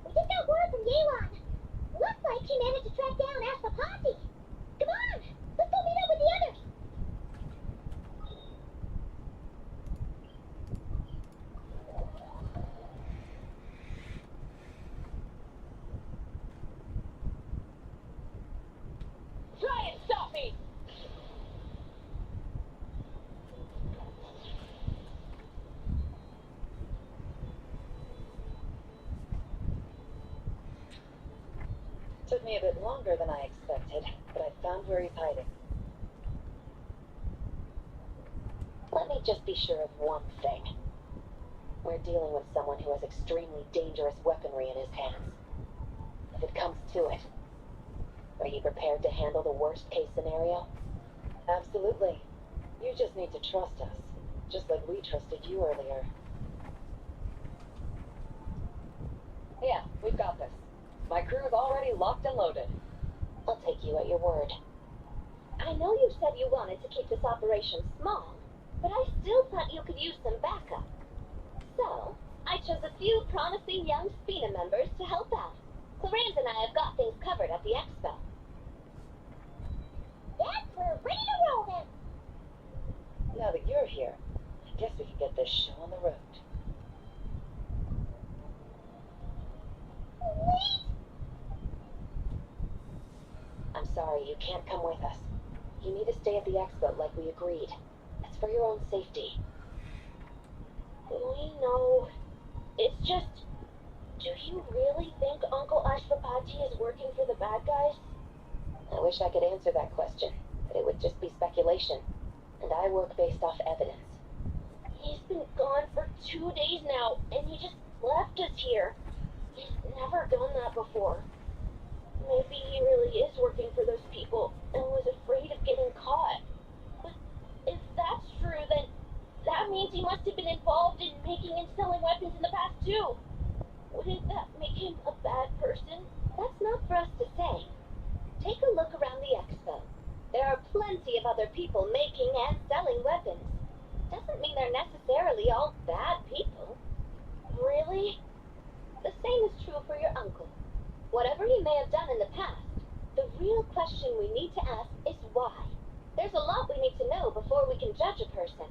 We just got word from Yelan. Looks like she managed to track down Ashpapati. Come on, let's go meet up with the others. Try and stop me! Took me a bit longer than I expected, but I found where he's hiding. Let me just be sure of one thing. We're dealing with someone who has extremely dangerous weaponry in his hands. If it comes to it, are you prepared to handle the worst case scenario? Absolutely. You just need to trust us, just like we trusted you earlier. Yeah, we've got this. My crew's already locked and loaded. I'll take you at your word. I know you said you wanted to keep this operation small, but I still thought you could use some backup. So, I chose a few promising young Spina members to help out. Clarence and I have got things covered at the expo. You need to stay at the expo like we agreed. It's for your own safety. We know. It's just, do you really think Uncle Ashwapati is working for the bad guys? I wish I could answer that question, but it would just be speculation. And I work based off evidence. He's been gone for 2 days now, and he just left us here. He's never done that before. Maybe he really is working for those people and was afraid of getting caught. But if that's true, then that means he must have been involved in making and selling weapons in the past too. Wouldn't that make him a bad person? That's not for us to say. Take a look around the expo. There are plenty of other people making and selling weapons. Doesn't mean they're necessarily all bad people. Really? The same is true for your uncle. Whatever he may have done in the past, the real question we need to ask is why. There's a lot we need to know before we can judge a person.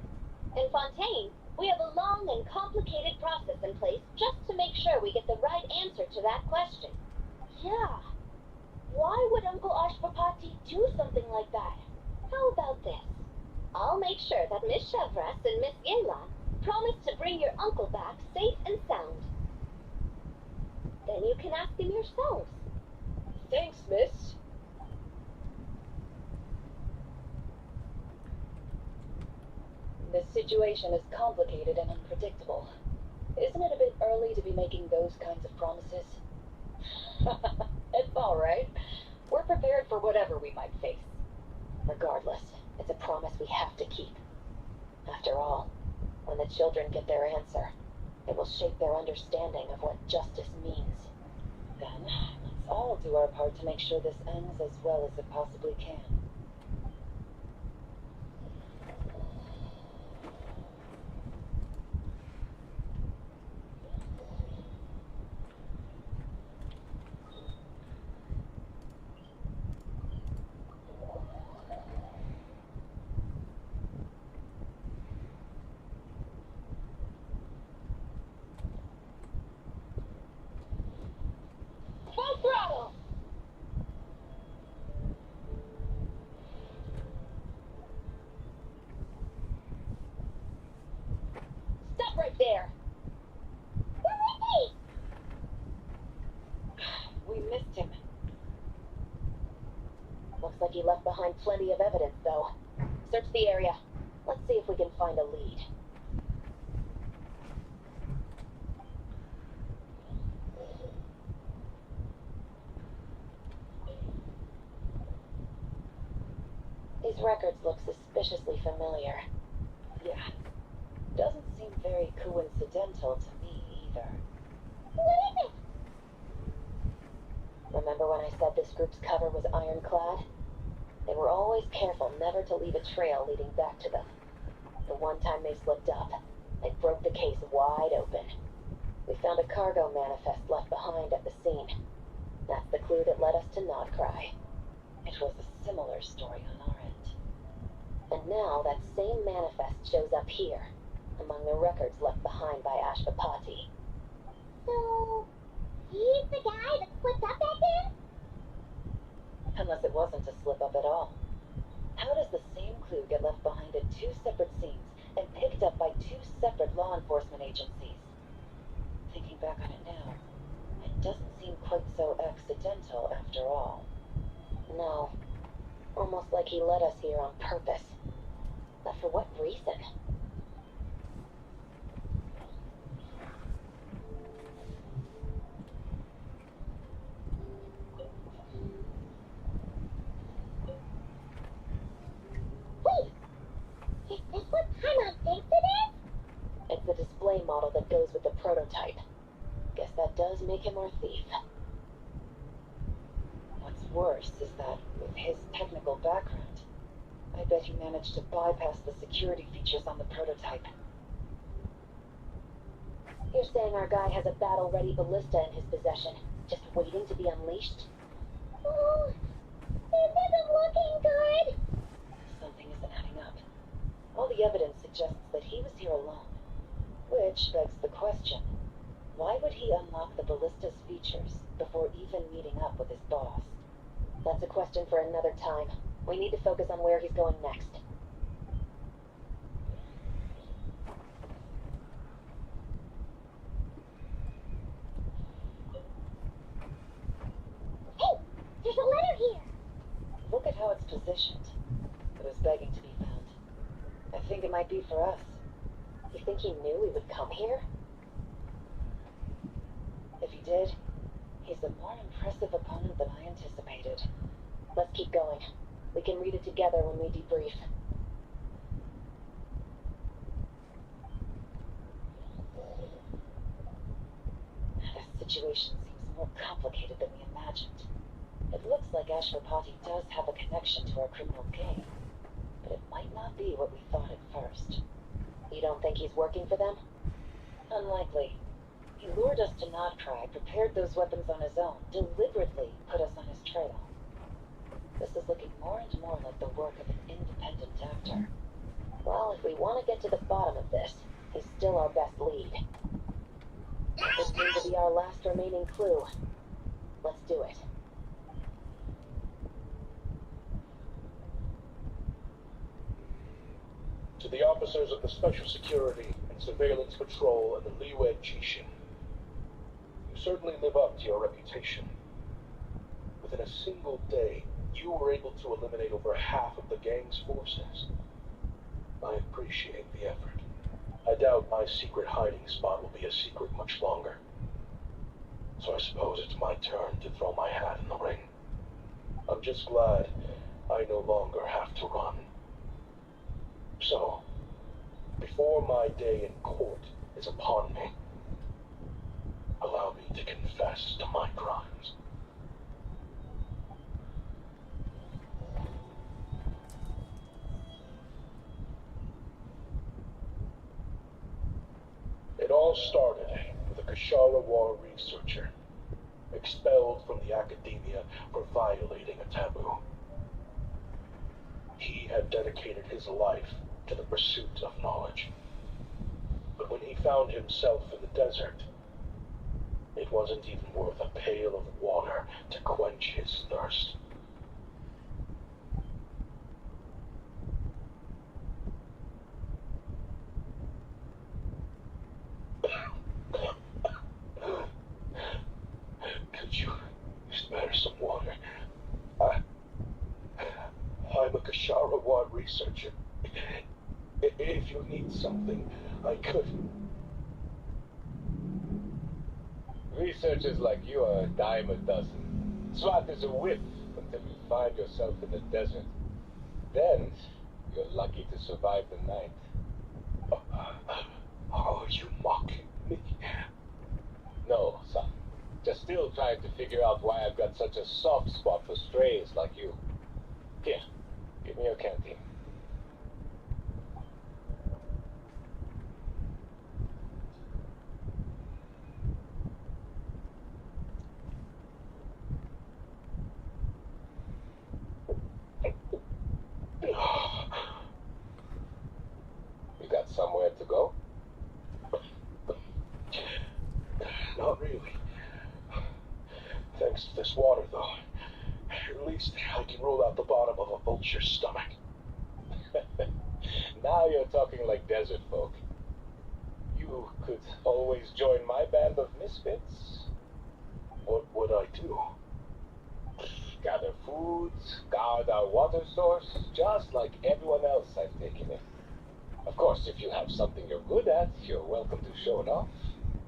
In Fontaine, we have a long and complicated process in place just to make sure we get the right answer to that question. Yeah. Why would Uncle Ashwapati do something like that? How about this? I'll make sure that Miss Chevras and Miss Yelan promise to bring your uncle back safe and sound. Then you can ask him yourselves. Thanks, miss. This situation is complicated and unpredictable. Isn't it a bit early to be making those kinds of promises? It's all right. We're prepared for whatever we might face. Regardless, it's a promise we have to keep. After all, when the children get their answer, it will shape their understanding of what justice means. Then, let's all do our part to make sure this ends as well as it possibly can. Full throttle! Stop right there! Where is he? We missed him. Looks like he left behind plenty of evidence, though. Search the area. Let's see if we can find a lead. These records look suspiciously familiar. Yeah. Doesn't seem very coincidental to me either. What is it? Remember when I said this group's cover was ironclad? They were always careful never to leave a trail leading back to them. The one time they slipped up, they broke the case wide open. We found a cargo manifest left behind at the scene. That's the clue that led us to Krai. It was a similar story on our end. And now that same manifest shows up here, among the records left behind by Ashwapati. So, he's the guy that slipped up back there? Unless it wasn't a slip-up at all. How does the same clue get left behind at two separate scenes and picked up by two separate law enforcement agencies? Thinking back on it now, it doesn't seem quite so accidental after all. No. Almost like he led us here on purpose. But for what reason? Wait! Is this what Paimon thinks it is? It's the display model that goes with the prototype. Guess that does make him our thief. What's worse is that, with his technical background, I bet he managed to bypass the security features on the prototype. You're saying our guy has a battle-ready ballista in his possession, just waiting to be unleashed? Oh, this isn't looking good. Something isn't adding up. All the evidence suggests that he was here alone. Which begs the question, why would he unlock the ballista's features before even meeting up with his boss? That's a question for another time. We need to focus on where he's going next. Hey, there's a letter here. Look at how it's positioned. It was begging to be found. I think it might be for us. You think he knew we would come here? If he did, he's a more impressive opponent than I anticipated. Let's keep going. We can read it together when we debrief. This situation seems more complicated than we imagined. It looks like Ashwapati does have a connection to our criminal gang, but it might not be what we thought at first. You don't think he's working for them? Unlikely. He lured us to Krai, prepared those weapons on his own, deliberately put us on his trail. This is looking more and more like the work of an independent actor. Well, if we want to get to the bottom of this, he's still our best lead. This seems to be our last remaining clue. Let's do it. To the officers of the Special Security and Surveillance Patrol and the Liwed Genshin, you certainly live up to your reputation. Within a single day, you were able to eliminate over half of the gang's forces. I appreciate the effort. I doubt my secret hiding spot will be a secret much longer. So I suppose it's my turn to throw my hat in the ring. I'm just glad I no longer have to run. So, before my day in court is upon me, allow me to confess to my crimes. It all started with a Kashara War researcher, expelled from the academia for violating a taboo. He had dedicated his life to the pursuit of knowledge. But when he found himself in the desert, it wasn't even worth a pail of water to quench his thirst. Could you spare some water? I'm a Kashara researcher. If you need something, I could. Researchers like you are a dime a dozen. SWAT is a whiff until you find yourself in the desert. Then, you're lucky to survive the night. Are you mocking me? No, son. Just still trying to figure out why I've got such a soft spot for strays like you. Here, give me your canteen. You got somewhere to go? Not really. Thanks to this water, though. At least I can roll out the bottom of a vulture's stomach. Now you're talking like desert folk. You could always join my band of misfits. What would I do? Gather food, guard our water source, just like everyone else I've taken in. Of course, if you have something you're good at, you're welcome to show it off.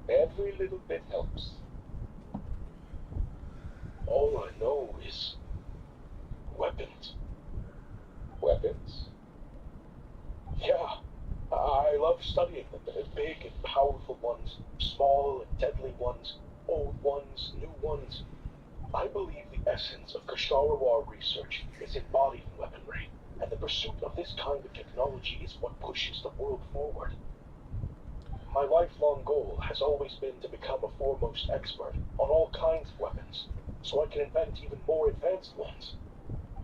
Every little bit helps. All I know is weapons. Weapons? Yeah, I love studying them. Big and powerful ones, small and deadly ones, old ones, new ones. I believe the essence of Kashara research is embodied in weaponry, and the pursuit of this kind of technology is what pushes the world forward. My lifelong goal has always been to become a foremost expert on all kinds of weapons, so I can invent even more advanced ones.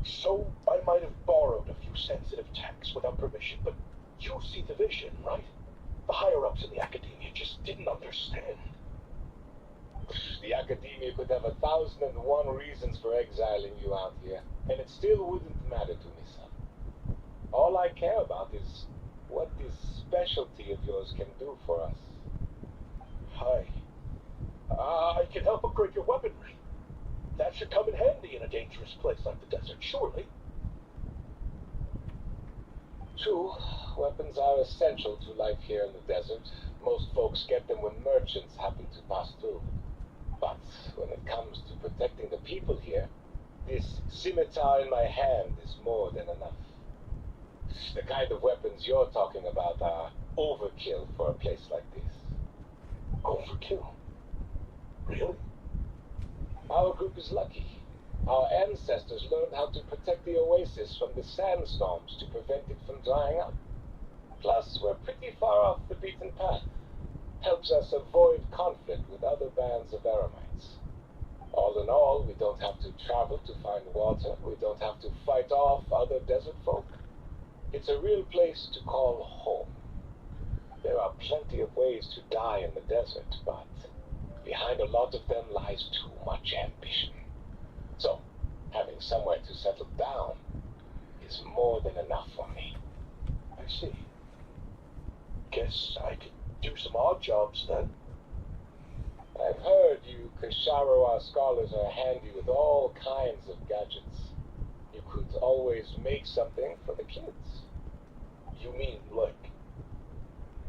So I might have borrowed a few sensitive techs without permission, but you see the vision, right? The higher-ups in the academia just didn't understand. The academia could have 1,001 reasons for exiling you out here, and it still wouldn't matter to me, son. All I care about is what this specialty of yours can do for us. Hi. I can help upgrade your weaponry. That should come in handy in a dangerous place like the desert, surely. True, weapons are essential to life here in the desert. Most folks get them when merchants happen to pass through. But when it comes to protecting the people here, this scimitar in my hand is more than enough. The kind of weapons you're talking about are overkill for a place like this. Overkill? Really? Our group is lucky. Our ancestors learned how to protect the oasis from the sandstorms to prevent it from drying up. Plus, we're pretty far off the beaten path. Helps us avoid conflict with other bands of Eremites. All in all, we don't have to travel to find water. We don't have to fight off other desert folk. It's a real place to call home. There are plenty of ways to die in the desert, but behind a lot of them lies too much ambition. So, having somewhere to settle down is more than enough for me. I see. Guess I could do some odd jobs then. I've heard you Kasharoa scholars are handy with all kinds of gadgets. You could always make something for the kids. You mean like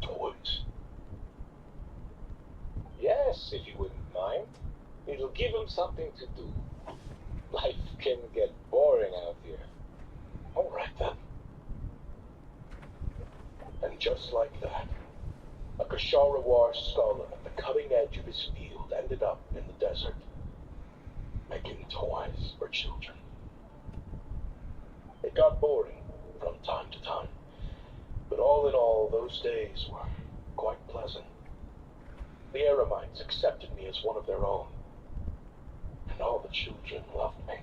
toys? Yes, if you wouldn't mind. It'll give them something to do. Life can get boring out here. All right then. And just like that, a Kasharawar scholar at the cutting edge of his field ended up in the desert, making toys for children. It got boring from time to time, but all in all, those days were quite pleasant. The Eremites accepted me as one of their own, and all the children loved me.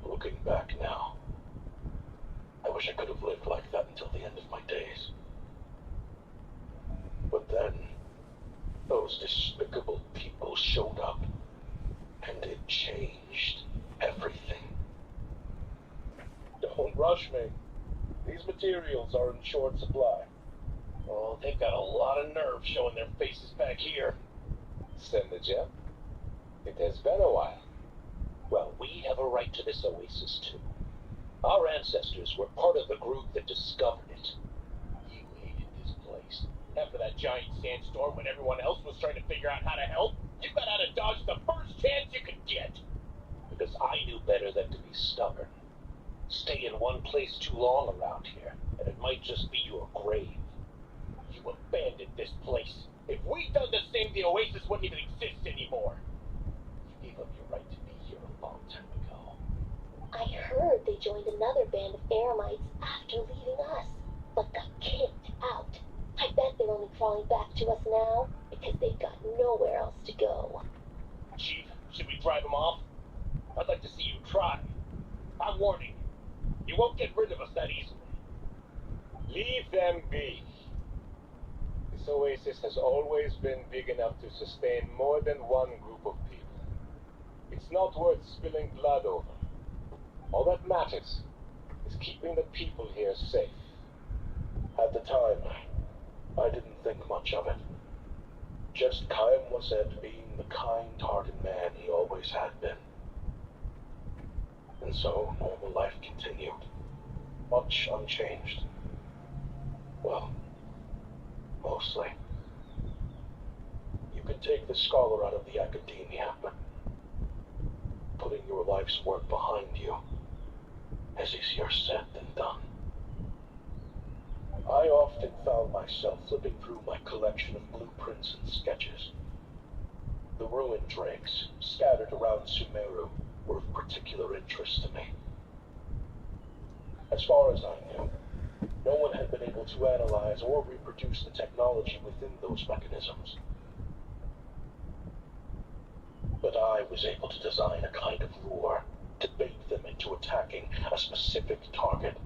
Looking back now, I wish I could have lived like that until the end of my days. But then, those despicable people showed up, and it changed everything. Don't rush me. These materials are in short supply. Oh, they've got a lot of nerve showing their faces back here. Send the gem. It has been a while. Well, we have a right to this oasis, too. Our ancestors were part of the group that discovered it. You hated this place. After that giant sandstorm when everyone else was trying to figure out how to help, you got out of Dodge the first chance you could get. Because I knew better than to be stubborn. Stay in one place too long around here, and it might just be your grave. You abandoned this place. If we'd done the same, the oasis wouldn't even exist anymore. You gave up your right to be here a long time ago. I heard they joined another band of Eremites after leaving us, but got kicked out. I bet they're only crawling back to us now because they've got nowhere else to go. Chief, should we drive them off? I'd like to see you try. I'm warning you. You won't get rid of us that easily. Leave them be. This oasis has always been big enough to sustain more than one group of people. It's not worth spilling blood over. All that matters is keeping the people here safe. At the time, I didn't think much of it. Just Chaim Wased being the kind-hearted man he always had been. And so, normal life continued, much unchanged. Well, mostly. You can take the scholar out of the academia, but putting your life's work behind you is easier said than done. I often found myself flipping through my collection of blueprints and sketches. The ruined drakes, scattered around Sumeru, were of particular interest to me. As far as I knew, no one had been able to analyze or reproduce the technology within those mechanisms. But I was able to design a kind of lure to bait them into attacking a specific target,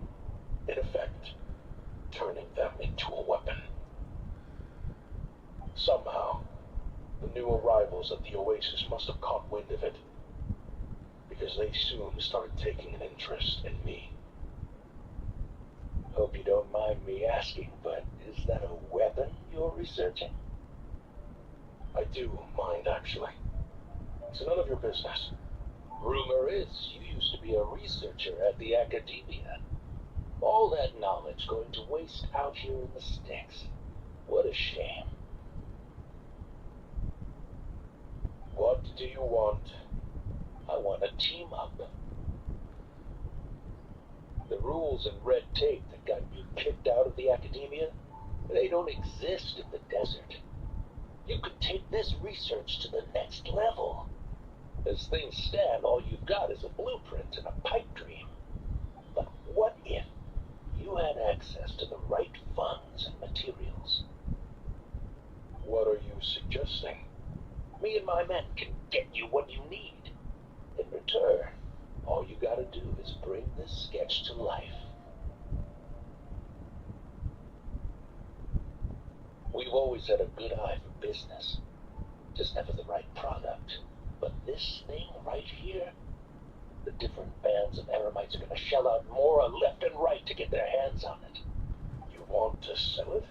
in effect, turning them into a weapon. Somehow, the new arrivals at the oasis must have caught wind of it, because they soon started taking an interest in me. Hope you don't mind me asking, but is that a weapon you're researching? I do mind, actually. It's none of your business. Rumor is you used to be a researcher at the academia. All that knowledge going to waste out here in the sticks. What a shame. What do you want? I want to team up. The rules and red tape that got you kicked out of the academia, they don't exist in the desert. You could take this research to the next level. As things stand, all you've got is a blueprint and a pipe dream. But what if you had access to the right funds and materials? What are you suggesting? Me and my men can get you what you need. In return, all you gotta do is bring this sketch to life. We've always had a good eye for business. Just never the right product. But this thing right here, the different bands of Eremites are gonna shell out more left and right to get their hands on it. You want to sell it?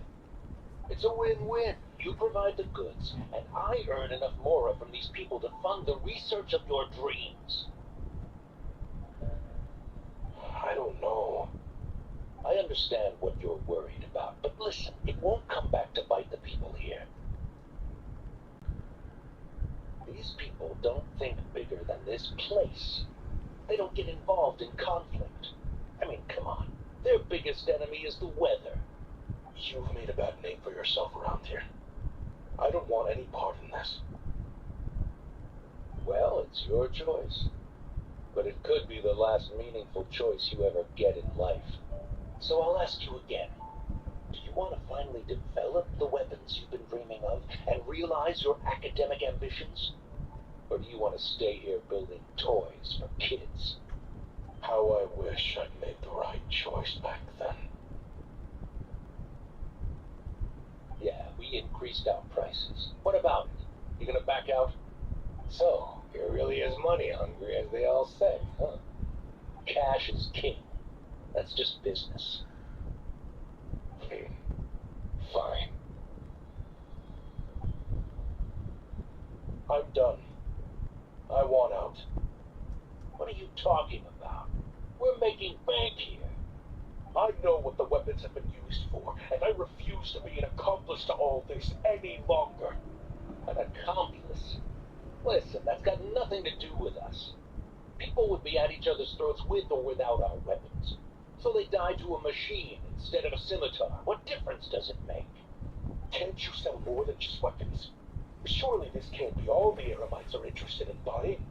It's a win-win. You provide the goods, and I earn enough mora from these people to fund the research of your dreams. I don't know. I understand what you're worried about, but listen, it won't come back to bite the people here. These people don't think bigger than this place. They don't get involved in conflict. I mean, come on. Their biggest enemy is the weather. You've made a bad name for yourself around here. I don't want any part in this. Well, it's your choice. But it could be the last meaningful choice you ever get in life. So I'll ask you again. Do you want to finally develop the weapons you've been dreaming of and realize your academic ambitions? Or do you want to stay here building toys for kids? How I wish I'd made the right choice back then. Yeah, we increased our prices. What about it? You gonna back out? So, you're really as money hungry as they all say, huh? Cash is king. That's just business. Fine. I'm done. I want out. What are you talking about? We're making bank here. I know what the weapons have been used for, and I refuse to be an accomplice to all this any longer. An accomplice? Listen, that's got nothing to do with us. People would be at each other's throats with or without our weapons. So they die to a machine instead of a scimitar. What difference does it make? Can't you sell more than just weapons? Surely this can't be all the Eremites are interested in buying.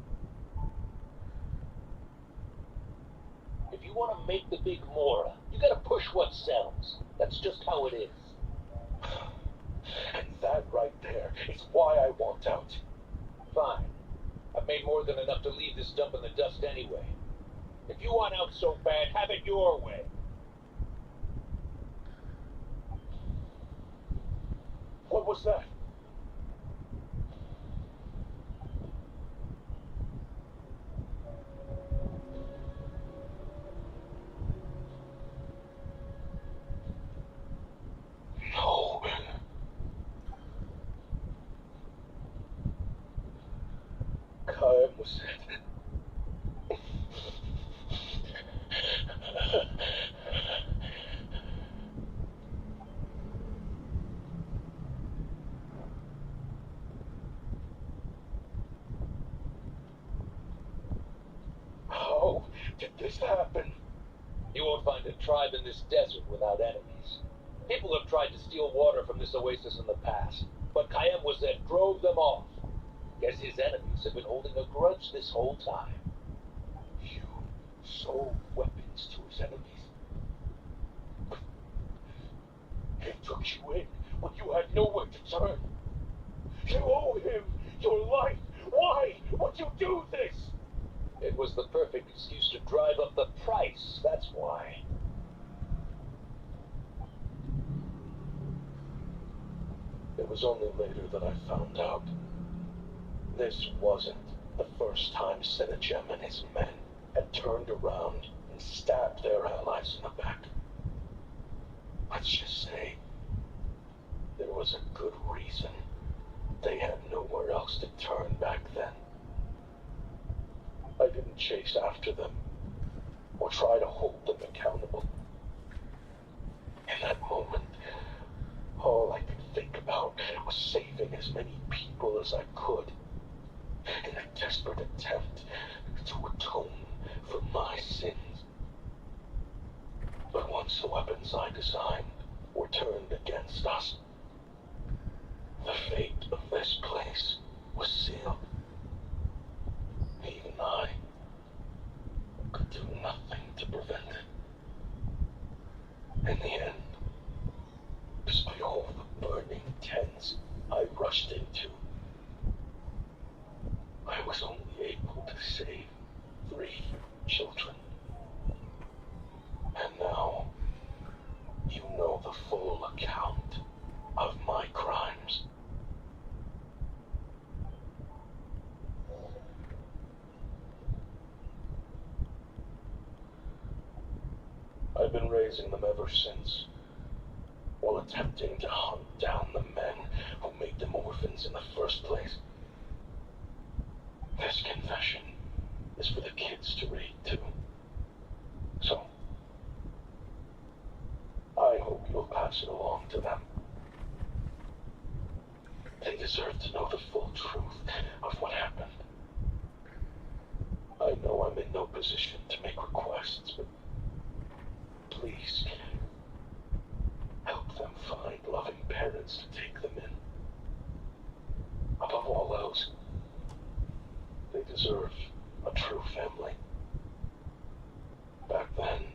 If you want to make the big mora, you gotta push what sells. That's just how it is. And that right there is why I want out. Fine. I've made more than enough to leave this dump in the dust anyway. If you want out so bad, have it your way. What was that? No. Krai was it. How did this happen? You won't find a tribe in this desert without enemies. People have tried to steal water from this oasis in the past, but Khayyam was there, drove them off. Guess his enemies have been holding a grudge this whole time. You sold weapons to his enemies. He took you in when you had nowhere to turn. You owe him your life. Why would you do this? It was the perfect excuse to drive up the price, that's why. It was only later that I found out. This wasn't the first time Senegem and his men had turned around and stabbed their allies in the back. Let's just say there was a good reason they had nowhere else to turn back then. I didn't chase after them or try to hold them accountable. In that moment, all I could think about was saving as many people as I could in a desperate attempt to atone for my sins. But once the weapons I designed were turned against us, the fate of this place was sealed. Even I could do nothing to prevent it. In the end, despite all the burning tents I rushed into, I was only able to save 3 children. And now, you know the full account of my crimes. I've been raising them ever since, while attempting to hunt down the men who made them orphans in the first place. This confession is for the kids to read too. So, I hope you'll pass it along to them. They deserve to know the full truth of what happened. I know I'm in no position to make requests, but please, help them find loving parents to take them in. Above all else, they deserve a true family. Back then,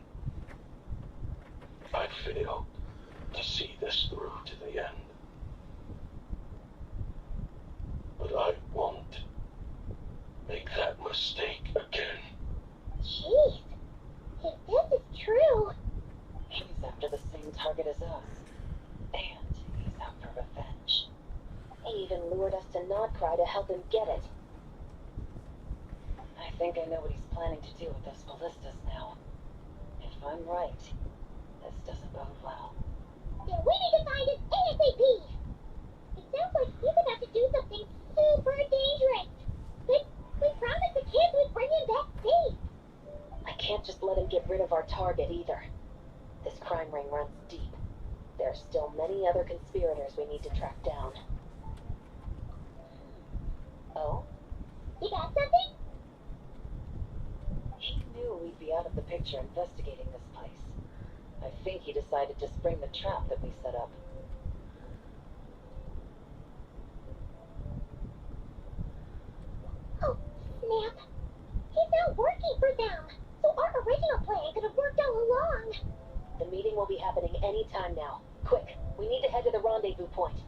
I failed to see this through to the end. But I won't make that mistake again. Jeez. If this is true, He's after the same target as us. And he's out for revenge. He even lured us to Krai to help him get it. I think I know what he's planning to do with those ballistas now. If I'm right, this doesn't bode well. then we need to find it ASAP. It sounds like he's about to do something super dangerous. But we promised the kids we'd bring him back safe. I can't just let him get rid of our target either. This crime ring runs deep. There are still many other conspirators we need to track down. Oh? You got something? He knew we'd be out of the picture investigating this place. I think he decided to spring the trap that we set up. Oh, snap. He's not working for them. So our original plan could have worked all along. The meeting will be happening any time now. Quick, we need to head to the rendezvous point.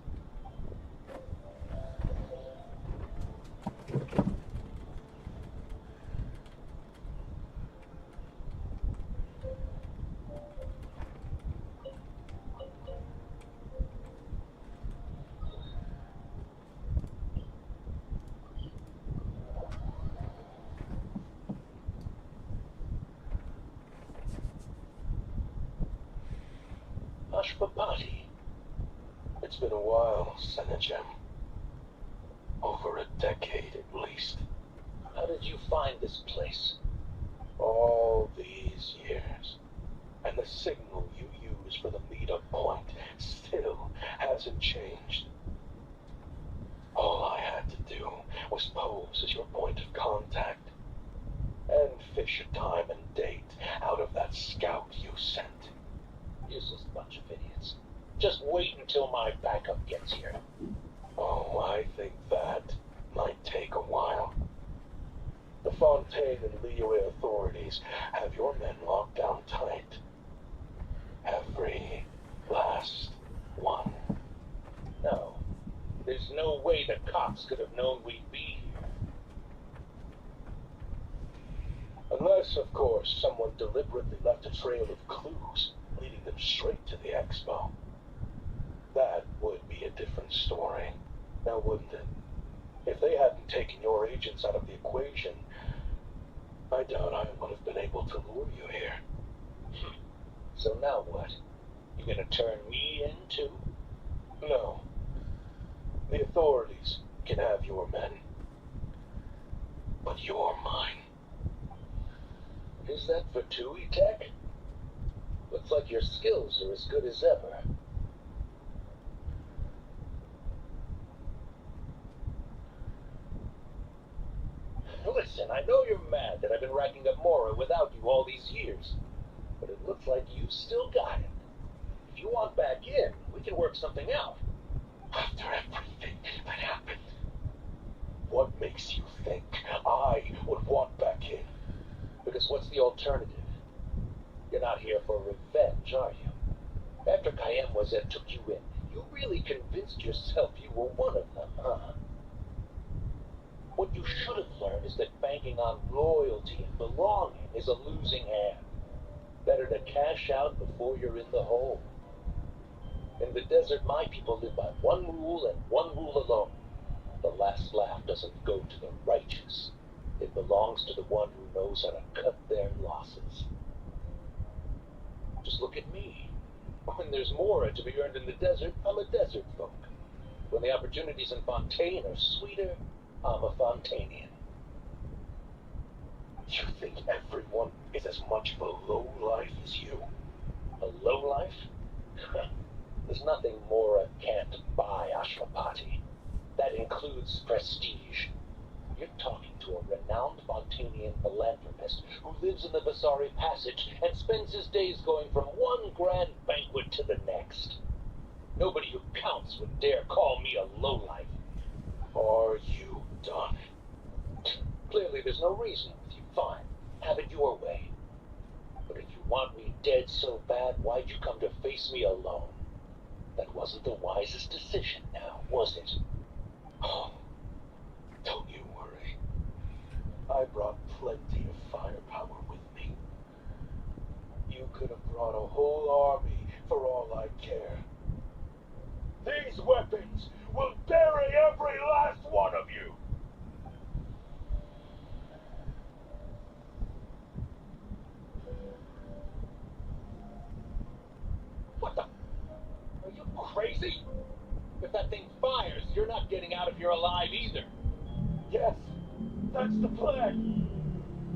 Ashpapati. It's been a while, Senegem. Over a decade at least. How did you find this place? All these years. And the signal you use for the meetup point still hasn't changed. All I had to do was pose as your point of contact and fish a time and date out of that scout you sent. Useless bunch of idiots. Just wait until my backup gets here. Oh, I think that might take a while. The Fontaine and Liyue authorities have your men locked down tight. Every last one. No. There's no way the cops could have known we'd be here. Unless, of course, someone deliberately left a trail of clues leading them straight to the expo. That would be a different story, now wouldn't it? If they hadn't taken your agents out of the equation, I doubt I would have been able to lure you here. So now what? You gonna turn me in too? No. The authorities can have your men. But you're mine. Is that for TUI tech? Looks like your skills are as good as ever. Listen, I know you're mad that I've been racking up Mora without you all these years, but it looks like you still got it. If you want back in, we can work something out. After everything that happened, what makes you think I would want back in? Because what's the alternative? You're not here for revenge, are you? After Kayem took you in, you really convinced yourself you were one of them, huh? What you should have learned is that banking on loyalty and belonging is a losing hand. Better to cash out before you're in the hole. In the desert, my people live by one rule and one rule alone. The last laugh doesn't go to the righteous. It belongs to the one who knows how to cut their losses. Just look at me. When there's more to be earned in the desert, I'm a desert folk. When the opportunities in Fontaine are sweeter, I'm a Fontanian. You think everyone is as much of a lowlife as you? A lowlife? There's nothing Mora can't buy, Ashwapati. That includes prestige. You're talking to a renowned Fontanian philanthropist who lives in the Vasari Passage and spends his days going from one grand banquet to the next. Nobody who counts would dare call me a lowlife. Are you done? Clearly there's no reason with you. Fine, have it your way. But if you want me dead so bad, why'd you come to face me alone? That wasn't the wisest decision now, was it? Oh, don't you worry. I brought plenty of firepower with me. You could have brought a whole army for all I care. These weapons will bury every last one of you! What the? Are you crazy? If that thing fires, you're not getting out of here alive either. Yes, that's the plan.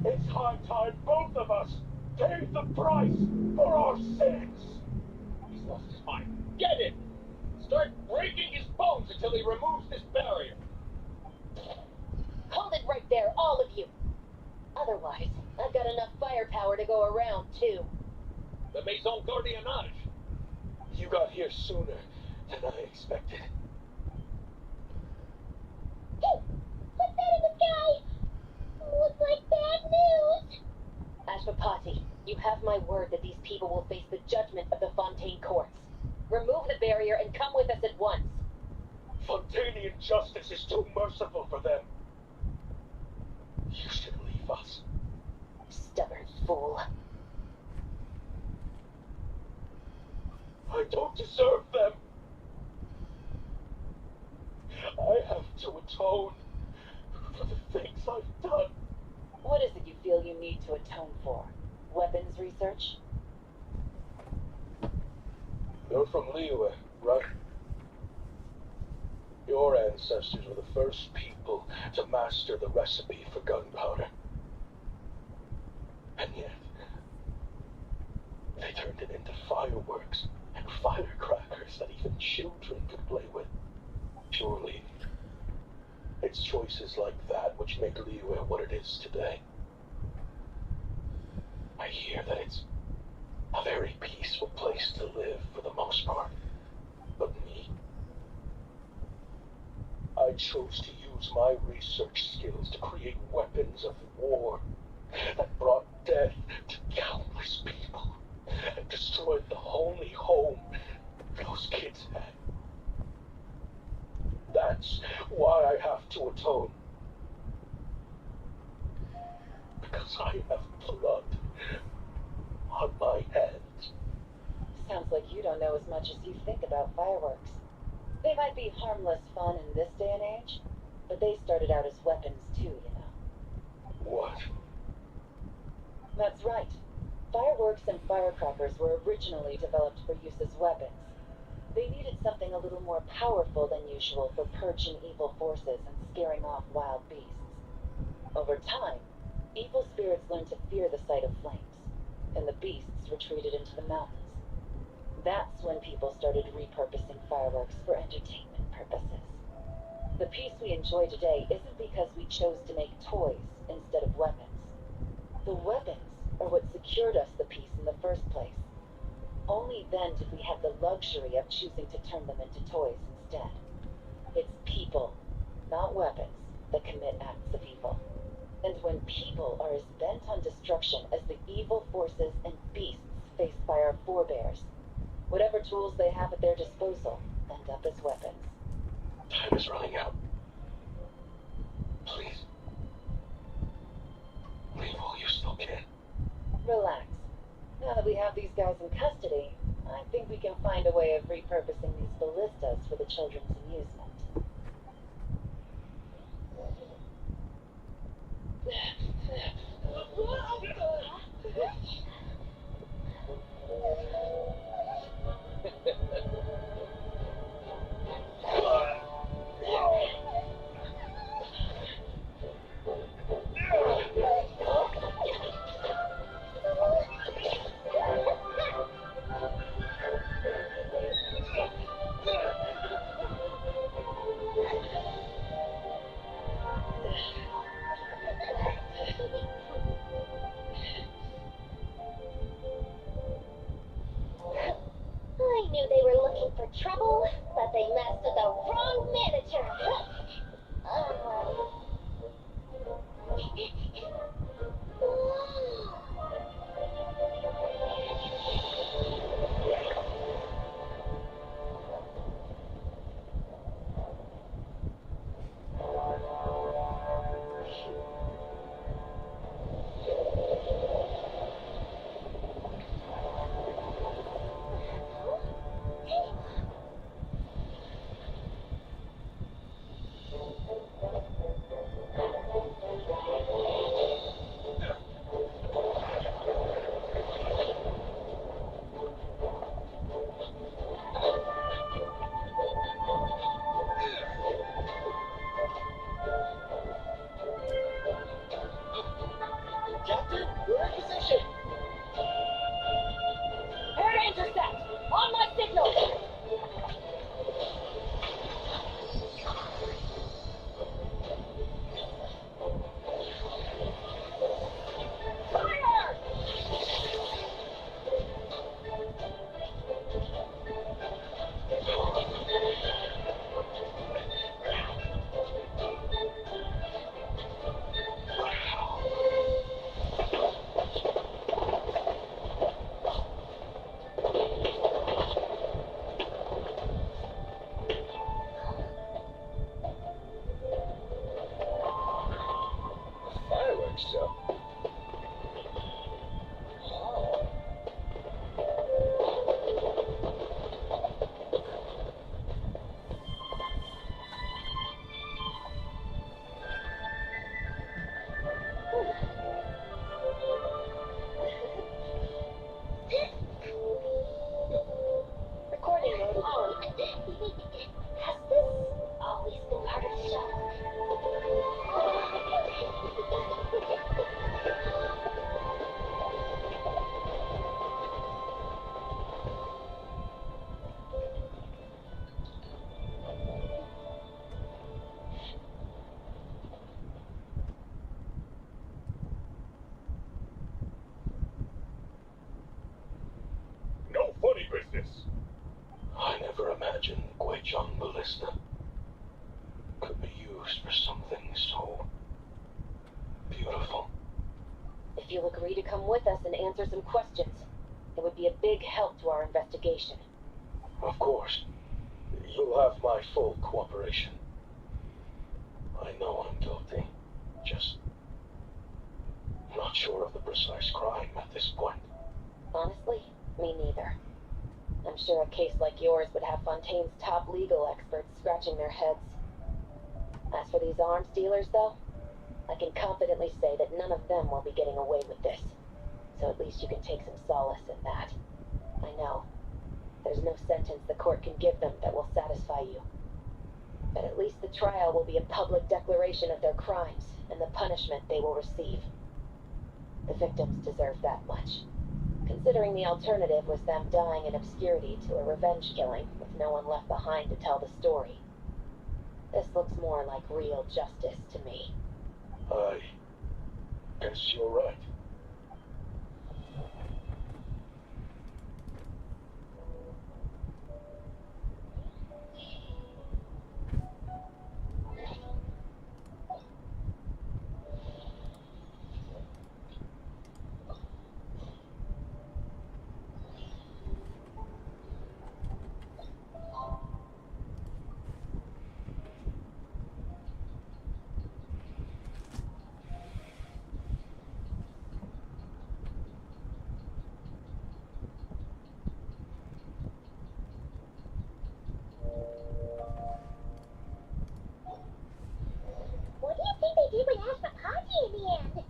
It's high time both of us paid the price for our sins. He's lost his mind. Get him! Start breaking his bones until he removes this barrier. Hold it right there, all of you. Otherwise, I've got enough firepower to go around, too. The Maison Gardiennage. You got here sooner than I expected. Hey, what's that in the sky? Looks like bad news. Ashwapati, you have my word that these people will face the judgment of the Fontaine courts. Remove the barrier and come with us at once. Fontanian justice is too merciful for them. You should leave us. Stubborn fool. I don't deserve them. I have to atone for the things I've done. What is it you feel you need to atone for? Weapons research? You're from Liyue, right? Your ancestors were the first people to master the recipe for gunpowder. And yet, they turned it into fireworks and firecrackers that even children could play with. Surely, it's choices like that which make Liyue what it is today. I hear that it's a very peaceful place to live for the most part. But me, I chose to use my research skills to create weapons of war that brought death to countless people and destroyed the only home those kids had. That's why I have to atone. Because I have blood on my hands. Sounds like you don't know as much as you think about fireworks. They might be harmless fun in this day and age, But they started out as weapons too, you know. What? That's right. Fireworks and firecrackers were originally developed for use as weapons. They needed something a little more powerful than usual for purging evil forces and scaring off wild beasts. Over time, evil spirits learned to fear the sight of flames, and the beasts retreated into the mountains. That's when people started repurposing fireworks for entertainment purposes. The peace we enjoy today isn't because we chose to make toys instead of weapons. The weapons are what secured us the peace in the first place. Only then did we have the luxury of choosing to turn them into toys instead. It's people, not weapons, that commit acts of evil. And when people are as bent on destruction as the evil forces and beasts faced by our forebears, whatever tools they have at their disposal end up as weapons. Time is running out. Please. Leave while you still can. Relax. Now that we have these guys in custody, I think we can find a way of repurposing these ballistas for the children's amusement. I knew they were looking for trouble, but they messed with the wrong manager. Captain, we're in position. Air to intercept. On my signal. Fire! Fireworks show. Recording mode is on. Has this always been part of the show? No funny business. I never imagined Guizhong Ballista could be used for something so beautiful. If you'll agree to come with us and answer some questions, it would be a big help to our investigation. Of course. You'll have my full cooperation. I know I'm guilty. Just not sure of the precise crime at this point. Honestly, me neither. I'm sure a case like yours would have Fontaine's top legal experts scratching their heads. As for these arms dealers, though, I can confidently say that none of them will be getting away with this. So at least you can take some solace in that. I know. There's no sentence the court can give them that will satisfy you. But at least the trial will be a public declaration of their crimes and the punishment they will receive. The victims deserve that much, considering the alternative was them dying in obscurity to a revenge killing with no one left behind to tell the story. This looks more like real justice to me. I guess you're right. What do you think they did with Ashmapati in the end?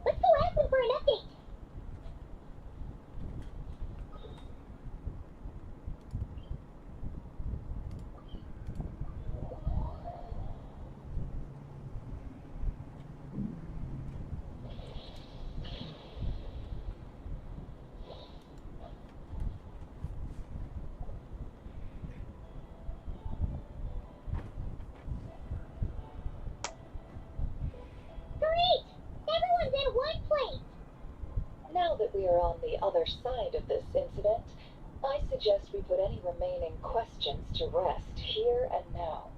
Let's go ask them for an update. Great! Everyone's in one place! Now that we are on the other side of this incident, I suggest we put any remaining questions to rest here and now.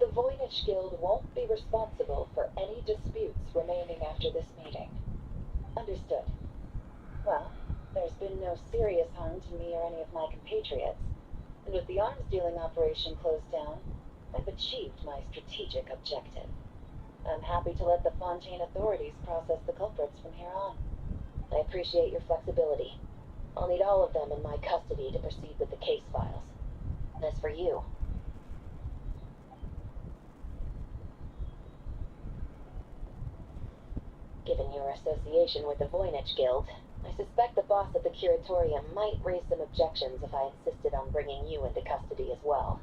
The Voynich Guild won't be responsible for any disputes remaining after this meeting. Understood. Well, there's been no serious harm to me or any of my compatriots. And with the arms dealing operation closed down, I've achieved my strategic objective. I'm happy to let the Fontaine authorities process the culprits from here on. I appreciate your flexibility. I'll need all of them in my custody to proceed with the case files. As for you, given your association with the Voynich Guild, I suspect the boss of the Curatorium might raise some objections if I insisted on bringing you into custody as well.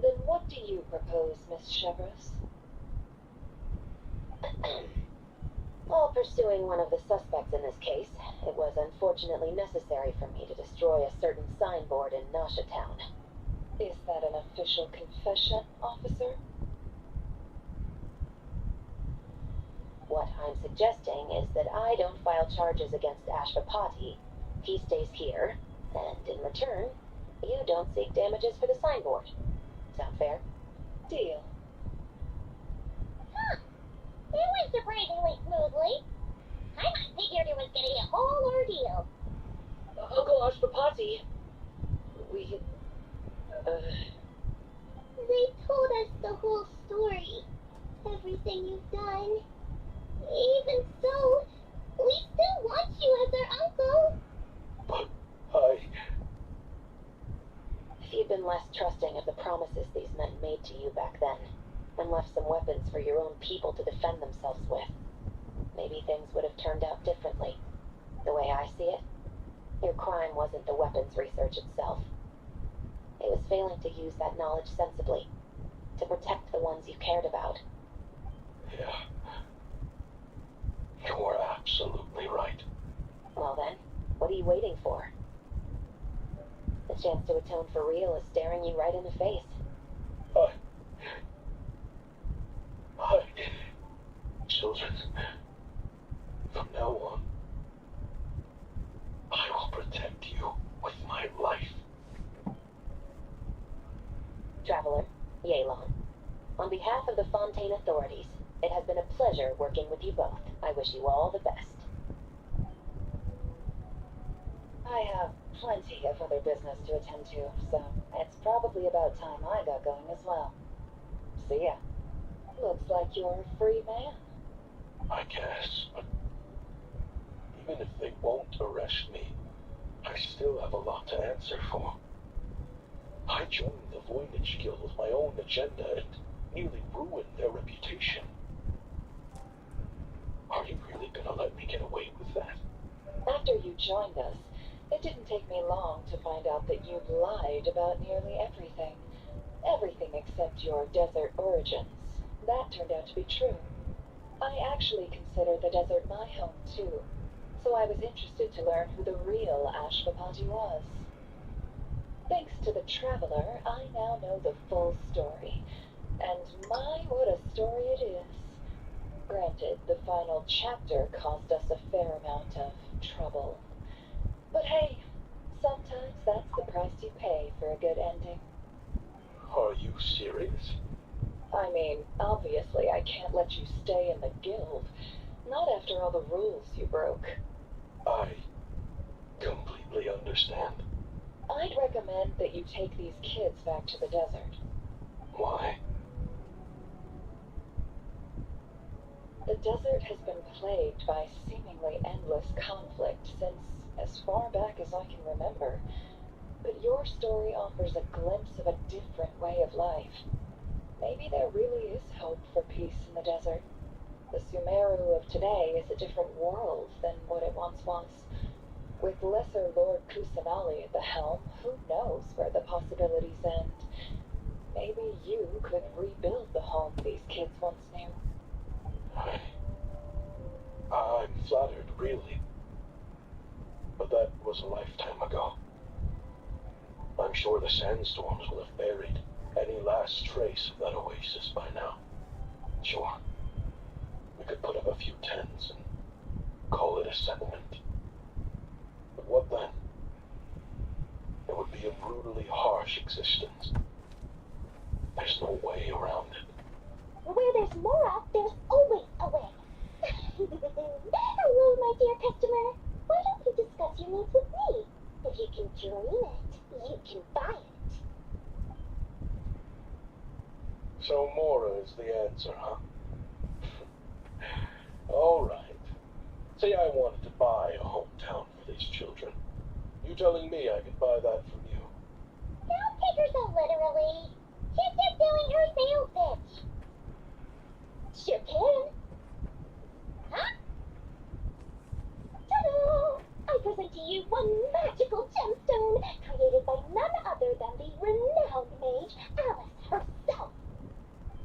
Then what do you propose, Miss Chevros? While pursuing one of the suspects in this case, it was unfortunately necessary for me to destroy a certain signboard in Nasha Town. Is that an official confession, officer? What I'm suggesting is that I don't file charges against Ashvapati. He stays here, and in return, you don't seek damages for the signboard. Sound fair? Deal. Huh. It went surprisingly smoothly. I might figured it was gonna be a whole ordeal. Uncle Ashvapati, we... They told us the whole story. Everything you've done. Even so, we still want you as our uncle. But I... If you'd been less trusting of the promises these men made to you back then, and left some weapons for your own people to defend themselves with, maybe things would have turned out differently. The way I see it, your crime wasn't the weapons research itself. It was failing to use that knowledge sensibly, to protect the ones you cared about. Yeah. You're absolutely right. Well then, what are you waiting for? The chance to atone for real is staring you right in the face. Children, from now on, I will protect you with my life. Traveler, Yelan, on behalf of the Fontaine authorities, it has been a pleasure working with you both. I wish you all the best. I have plenty of other business to attend to, so it's probably about time I got going as well. See ya. Looks like you're a free man. I guess, but even if they won't arrest me, I still have a lot to answer for. I joined the Voynich Guild with my own agenda, and nearly ruined their reputation. Are you really gonna let me get away with that? After you joined us, it didn't take me long to find out that you'd lied about nearly everything. Everything except your desert origins. That turned out to be true. I actually consider the desert my home too, so I was interested to learn who the real Ashwapati was. Thanks to the Traveler, I now know the full story. And my, what a story it is. Granted, the final chapter caused us a fair amount of trouble. But hey, sometimes that's the price you pay for a good ending. Are you serious? I mean, obviously I can't let you stay in the guild. Not after all the rules you broke. I completely understand. I'd recommend that you take these kids back to the desert. Why? The desert has been plagued by seemingly endless conflict since as far back as I can remember. But your story offers a glimpse of a different way of life. Maybe there really is hope for peace in the desert. The Sumeru of today is a different world than what it once was. With Lesser Lord Kusanali at the helm, who knows where the possibilities end? Maybe you could rebuild the home these kids once knew. I'm flattered, really. But that was a lifetime ago. I'm sure the sandstorms will have buried any last trace of that oasis by now. Sure, we could put up a few tents and call it a settlement. But what then? It would be a brutally harsh existence. There's no way around it. Where there's Mora, there's always a way. Hello, my dear customer. Why don't you discuss your needs with me? If you can dream it, you can buy it. So Mora is the answer, huh? All right. Say I wanted to buy a hometown for these children. You telling me I could buy that from you? Don't take her so literally. She's just doing her sales pitch. Sure can. Huh? Ta-da! I present to you one magical gemstone created by none other than the renowned mage Alice herself.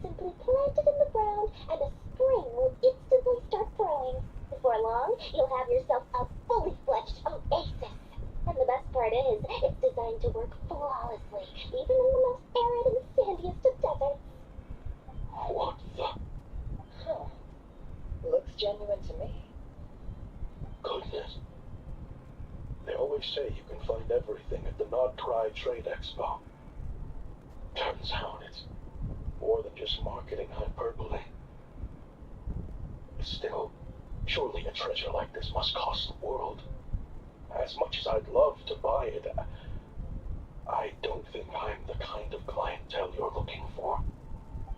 Simply plant it in the ground and a spring will instantly start growing. Before long, you'll have yourself a fully fledged oasis. And the best part is, it's designed to work flawlessly, even in the most arid and sandiest of deserts. What the? Huh. Looks genuine to me. Goodness. They always say you can find everything at the Krai Trade Expo. Turns out it's more than just marketing hyperbole. Still, surely a treasure like this must cost the world. As much as I'd love to buy it, I don't think I'm the kind of clientele you're looking for.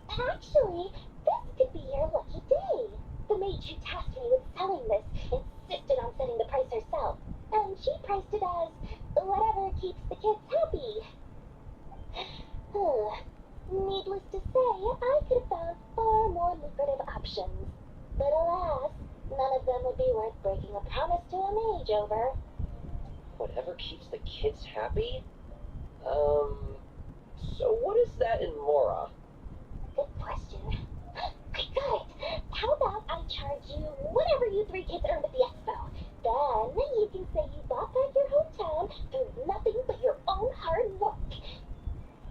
Actually, this could be your lucky day. The mage who tasked me with selling this insisted on setting the price herself, and she priced it as whatever keeps the kids happy. Needless to say, I could have found far more lucrative options. But alas, none of them would be worth breaking a promise to a mage over. Whatever keeps the kids happy? So what is that in Mora? Good question. I got it. How about I charge you whatever you three kids earned at the expo? Then you can say you bought back your hometown through nothing but your own hard work.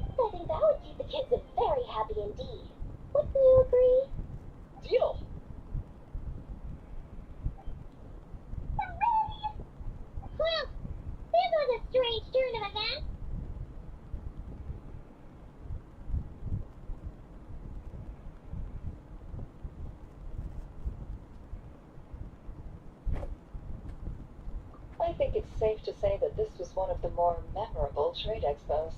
I think that would keep the kids very happy indeed. Wouldn't you agree? Deal! Hooray! Well, this was a strange turn of events. I think it's safe to say that this was one of the more memorable trade expos.